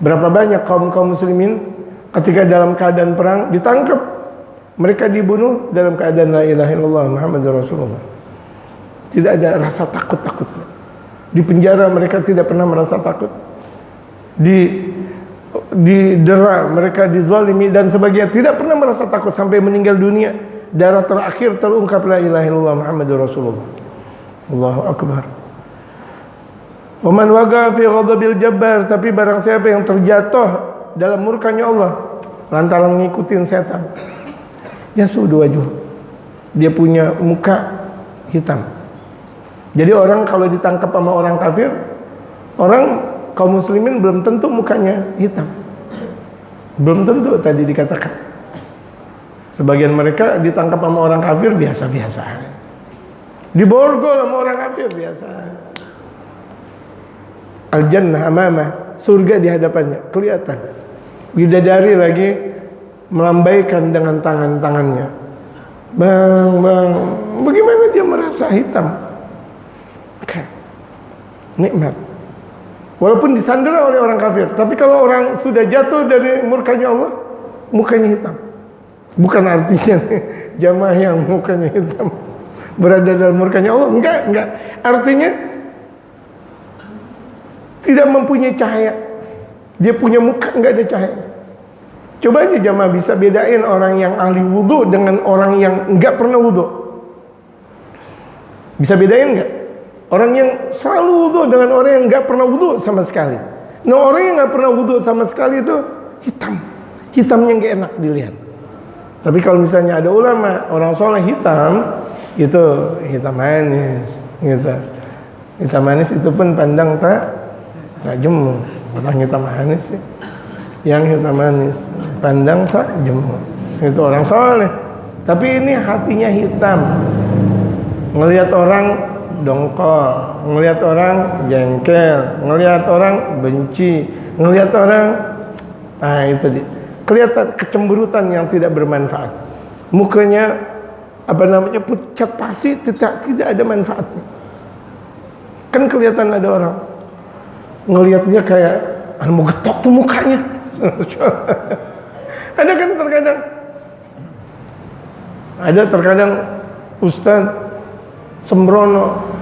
Berapa banyak kaum muslimin ketika dalam keadaan perang ditangkap, mereka dibunuh dalam keadaan la ilaha illallah Muhammadur Rasulullah. Tidak ada rasa takut-takutnya. Di penjara mereka tidak pernah merasa takut. Didera, mereka dizalimi dan sebagainya, tidak pernah merasa takut sampai meninggal dunia. Darah terakhir terungkap la ilaha illallah Muhammadur Rasulullah. Allahu akbar. Wa man waqa fi ghadabil jabbar, tapi barang siapa yang terjatuh dalam murkanya Allah lantaran ngikutin setan, yasudu wajhu, dia punya muka hitam. Jadi orang kalau ditangkap sama orang kafir, orang kaum muslimin belum tentu mukanya hitam. Belum tentu, tadi dikatakan. Sebagian mereka ditangkap sama orang kafir biasa-biasa. Diborgol sama orang kafir biasa. Al-jannah amamah, surga di hadapannya, kelihatan. Bidadari lagi melambaikan dengan tangan-tangannya. Bang, bagaimana dia merasa hitam? Nikmat. Walaupun disandera oleh orang kafir, tapi kalau orang sudah jatuh dari murkanya Allah, mukanya hitam. Bukan artinya jamaah yang mukanya hitam berada dalam murkanya Allah, enggak. Artinya tidak mempunyai cahaya. Dia punya muka enggak ada cahaya. Coba aja jamaah bisa bedain orang yang ahli wudu dengan orang yang enggak pernah wudu. Bisa bedain enggak? Orang yang selalu wudu dengan orang yang enggak pernah wudu sama sekali. Nah, orang yang enggak pernah wudu sama sekali itu hitam. Hitamnya enggak enak dilihat. Tapi kalau misalnya ada ulama, orang soleh hitam, itu hitam manis gitu. Hitam manis itu pun pandang tak jemu. Orang hitam manis sih. Yang hitam manis pandang tak jemu. Itu orang soleh. Tapi ini hatinya hitam. Ngelihat orang dongkol, ngelihat orang jengkel, ngelihat orang benci, ngelihat orang itu dia. Kelihatan kecemburutan yang tidak bermanfaat. Mukanya pucat pasi, tidak ada manfaatnya. Kan kelihatan ada orang ngelihatnya kayak mau getok tuh mukanya. Ada kan terkadang Ustaz sembrono.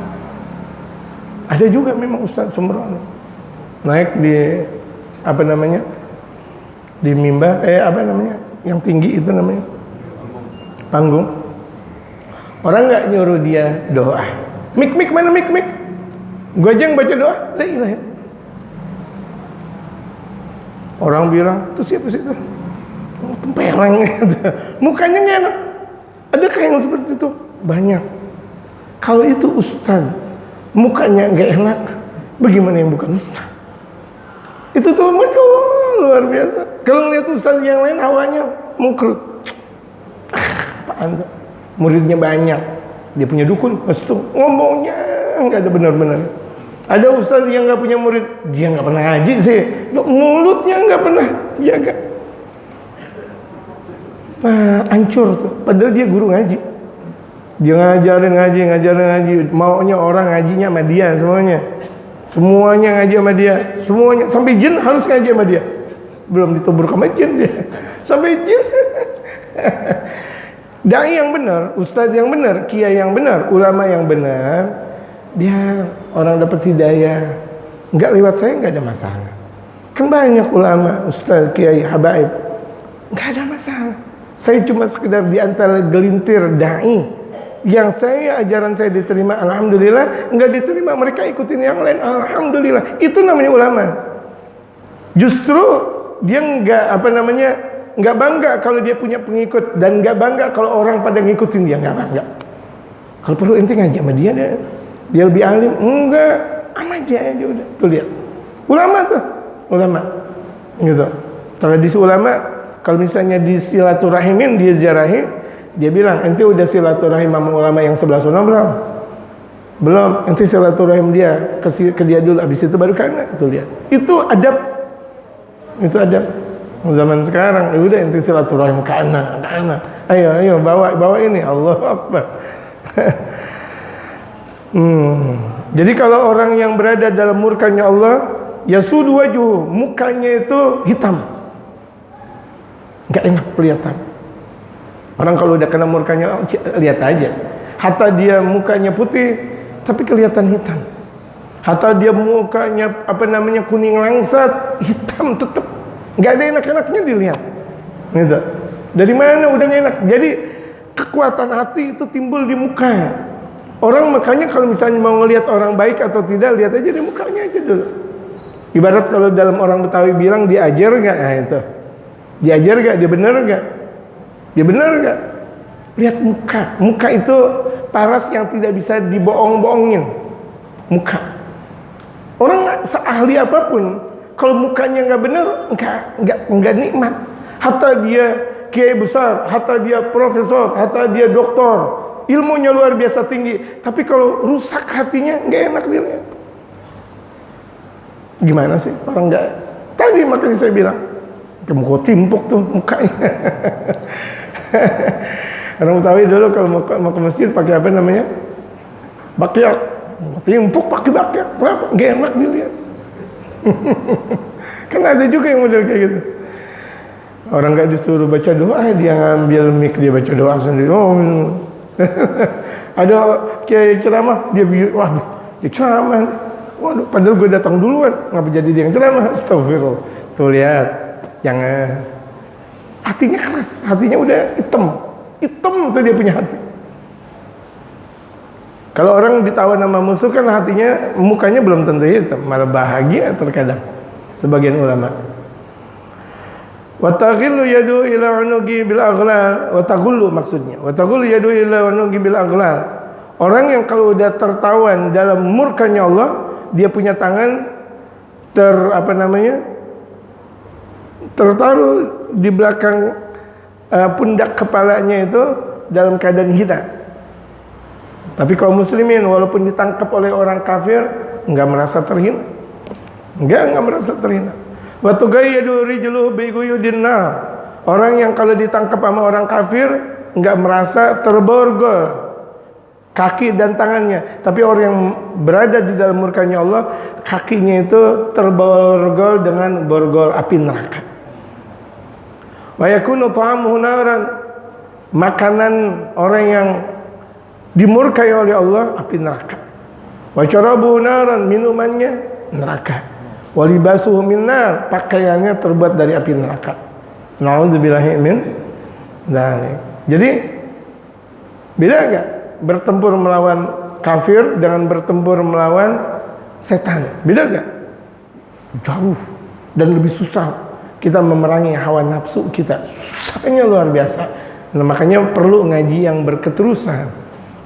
Ada juga memang Ustaz sembrono. Naik di di mimbar, yang tinggi itu namanya panggung. Orang nggak nyuruh dia doa. Mik mana mik? Gua aja yang baca doa. La ilaha illallah. Orang bilang, itu siapa sih itu? Tempereng gitu. Mukanya nggak enak. Adakah yang seperti itu? Banyak. Kalau itu ustaz, mukanya nggak enak, bagaimana yang bukan ustaz? Itu tuh Masya Allah, luar biasa. Kalau ngeliat ustaz yang lain hawanya mengkerut. Apaan tuh? Muridnya banyak, dia punya dukun, maksud ngomongnya nggak ada benar-benar. Ada ustaz yang nggak punya murid, dia nggak pernah ngaji sih, mulutnya nggak pernah jaga. Hancur tuh, padahal dia guru ngaji. Dia ngajarin ngaji, maunya orang ngajinya sama dia semuanya ngaji sama dia, semuanya sampai jin harus ngaji sama dia. Belum ditubur sama jin dia, sampai jin. Dai yang benar, ustaz yang benar, kiai yang benar, ulama yang benar, dia orang dapat hidayah. Enggak lewat saya enggak ada masalah. Kan banyak ulama, ustaz, kiai, habaib, enggak ada masalah. Saya cuma sekedar di antara gelintir dai yang ajaran saya diterima, alhamdulillah. Enggak diterima, mereka ikutin yang lain, alhamdulillah. Itu namanya ulama. Justru dia enggak nggak bangga kalau dia punya pengikut, dan nggak bangga kalau orang pada ngikutin dia, nggak bangga. Kalau perlu ente ngaji sama dia deh, dia lebih alim, enggak, sama aja udah. Tuh lihat, ulama gitu. Tradisi ulama, kalau misalnya di silaturahimin, dia ziarahi, dia bilang, ente udah silaturahim sama ulama yang sebelah sana belum, ente silaturahim dia ke dia dulu, habis itu baru kana. Tuh lihat, itu adab. Zaman sekarang udah ente silaturahim ke anak. Ayo bawa ini, Allahu Akbar. Jadi kalau orang yang berada dalam murkanya Allah, yasudu wajhu, mukanya itu hitam, nggak enak kelihatan. Orang kalau udah kena murkanya, lihat aja. Hatta dia mukanya putih, tapi kelihatan hitam. Hatta dia mukanya kuning langsat, hitam tetap. Nggak ada enak-enaknya dilihat. Gitu. Dari mana udah nggak enak. Jadi kekuatan hati itu timbul di muka. Orang makanya kalau misalnya mau ngelihat orang baik atau tidak, lihat aja di mukanya aja dulu. Ibarat kalau dalam orang Betawi bilang diajar nggak, nah itu. Diajar nggak, dia bener nggak? Dia bener nggak? Lihat muka. Muka itu paras yang tidak bisa dibohong-bohongin. Muka. Orang seahli apapun, kalau mukanya nggak benar, nggak nikmat. Hatta dia kiai besar, hatta dia profesor, hatta dia doktor, ilmunya luar biasa tinggi, tapi kalau rusak hatinya, nggak enak dilihat. Gimana sih orang nggak? Tadi makanya saya bilang, kamu kok timpuk tuh mukanya. Orang Betawi dulu kalau mau ke masjid pakai apa namanya? Bakyak. Timpuk pakai bakyak. Kenapa? Nggak enak dilihat. Kan ada juga yang model kayak gitu. Orang nggak disuruh baca doa, dia ngambil mic, dia baca doa sendiri. Ada kiai ceramah, dia ceramah. Waduh, padahal gue datang duluan, ngapa jadi dia yang ceramah? Astagfirullah. Tuh lihat, jangan. Hatinya keras, hatinya udah hitam tuh dia punya hati. Kalau orang ditawan sama musuh kan hatinya, mukanya belum tentu hitam, malah bahagia terkadang. Sebagian ulama. Wa taghillu yadu ila unugi bil aghlal, wa taghullu maksudnya. Wa taghullu yadu ila unugi bil aghlal. Orang yang kalau udah tertawan dalam murkanya Allah, dia punya tangan tertaruh di belakang pundak kepalanya itu dalam keadaan hina. Tapi kaum muslimin walaupun ditangkap oleh orang kafir enggak merasa terhina. Enggak merasa terhina. Wa tugayyadu rijluhu bi guyudin nar. Orang yang kalau ditangkap sama orang kafir enggak merasa terborgol kaki dan tangannya, tapi orang yang berada di dalam murkanya Allah, kakinya itu terborgol dengan borgol api neraka. Wa yakunu ta'amuhu naran. Makanan orang yang dimurkai oleh Allah, api neraka. Wa syarabuhu naran, minumannya neraka. Wa libasuhu min nar, pakaiannya terbuat dari api neraka. Na'udzubillahi min dzalik. Jadi beda enggak bertempur melawan kafir dengan bertempur melawan setan? Beda enggak? Jauh dan lebih susah kita memerangi hawa nafsu kita. Susahnya luar biasa. Nah, makanya perlu ngaji yang berketerusan.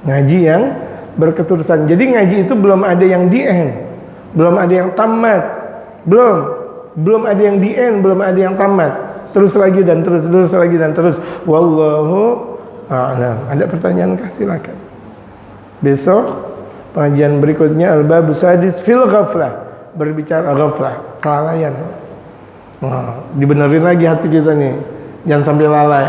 Ngaji yang berketerusan. Jadi ngaji itu belum ada yang di end, belum ada yang tamat, belum ada yang di end, belum ada yang tamat. Terus lagi dan terus lagi dan terus. Wallahu a'lam. Ada pertanyaan kah? Silakan. Besok pengajian berikutnya al-bab sadis fil ghaflah, berbicara ghaflah, kelalaian. Nah, dibenerin lagi hati kita nih. Jangan sampai lalai.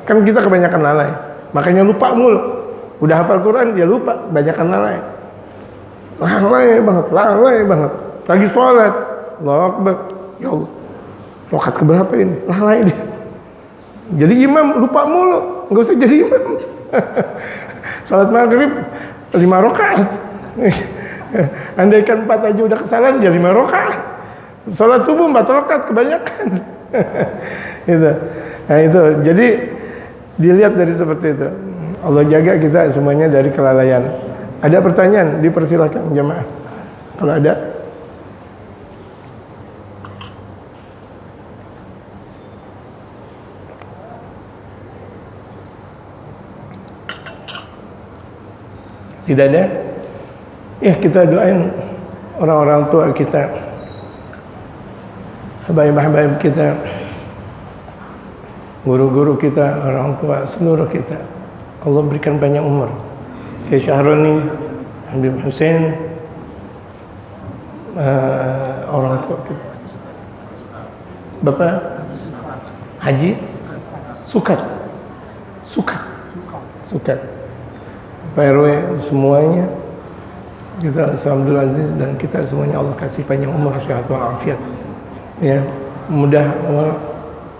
Kan kita kebanyakan lalai. Makanya lupa mulu. Udah hafal Quran dia lupa, banyakan lalai. Lalai banget. Lagi sholat, Allahu Akbar. Ya Allah. Rakaat keberapa ini? Lalai dia. Jadi imam lupa mulu, enggak usah jadi imam. Salat maghrib 5 rakaat. Andaikan 4 aja udah kesalahan, dia 5 rakaat. Salat subuh 4 rakaat kebanyakan. Gitu. Nah itu, jadi dilihat dari seperti itu. Allah jaga kita semuanya dari kelalaian. Ada pertanyaan? Dipersilakan jemaah. Kalau ada. Tidak ada? Ya kita doain orang-orang tua kita, habaib-habaib kita, guru-guru kita, orang tua, seluruh kita. Allah berikan banyak umur. Kayak Syahroni, Habib Hussein, orang tua kita. Bapak Haji Sukat. Pak RW semuanya, kita Abdul Aziz dan kita semuanya Allah kasih panjang umur, sehat walafiat. Ya, mudah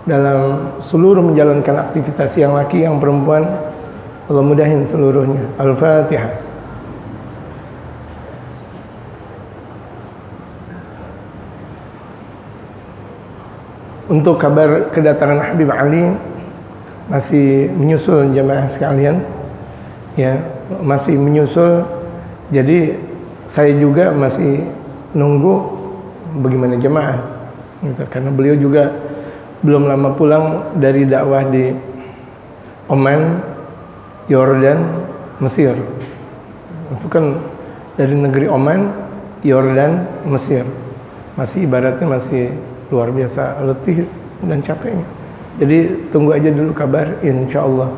dalam seluruh menjalankan aktivitas yang laki yang perempuan, Allah mudahin seluruhnya. Al-Fatihah. Untuk kabar kedatangan Habib Ali masih menyusul jemaah sekalian, ya masih menyusul. Jadi saya juga masih nunggu bagaimana jemaah, gitu. Karena beliau juga belum lama pulang dari dakwah di Oman, Yordan, Mesir. Itu kan dari negeri Oman, Yordan, Mesir. Masih ibaratnya masih luar biasa letih dan capeknya. Jadi tunggu aja dulu kabar, insyaallah.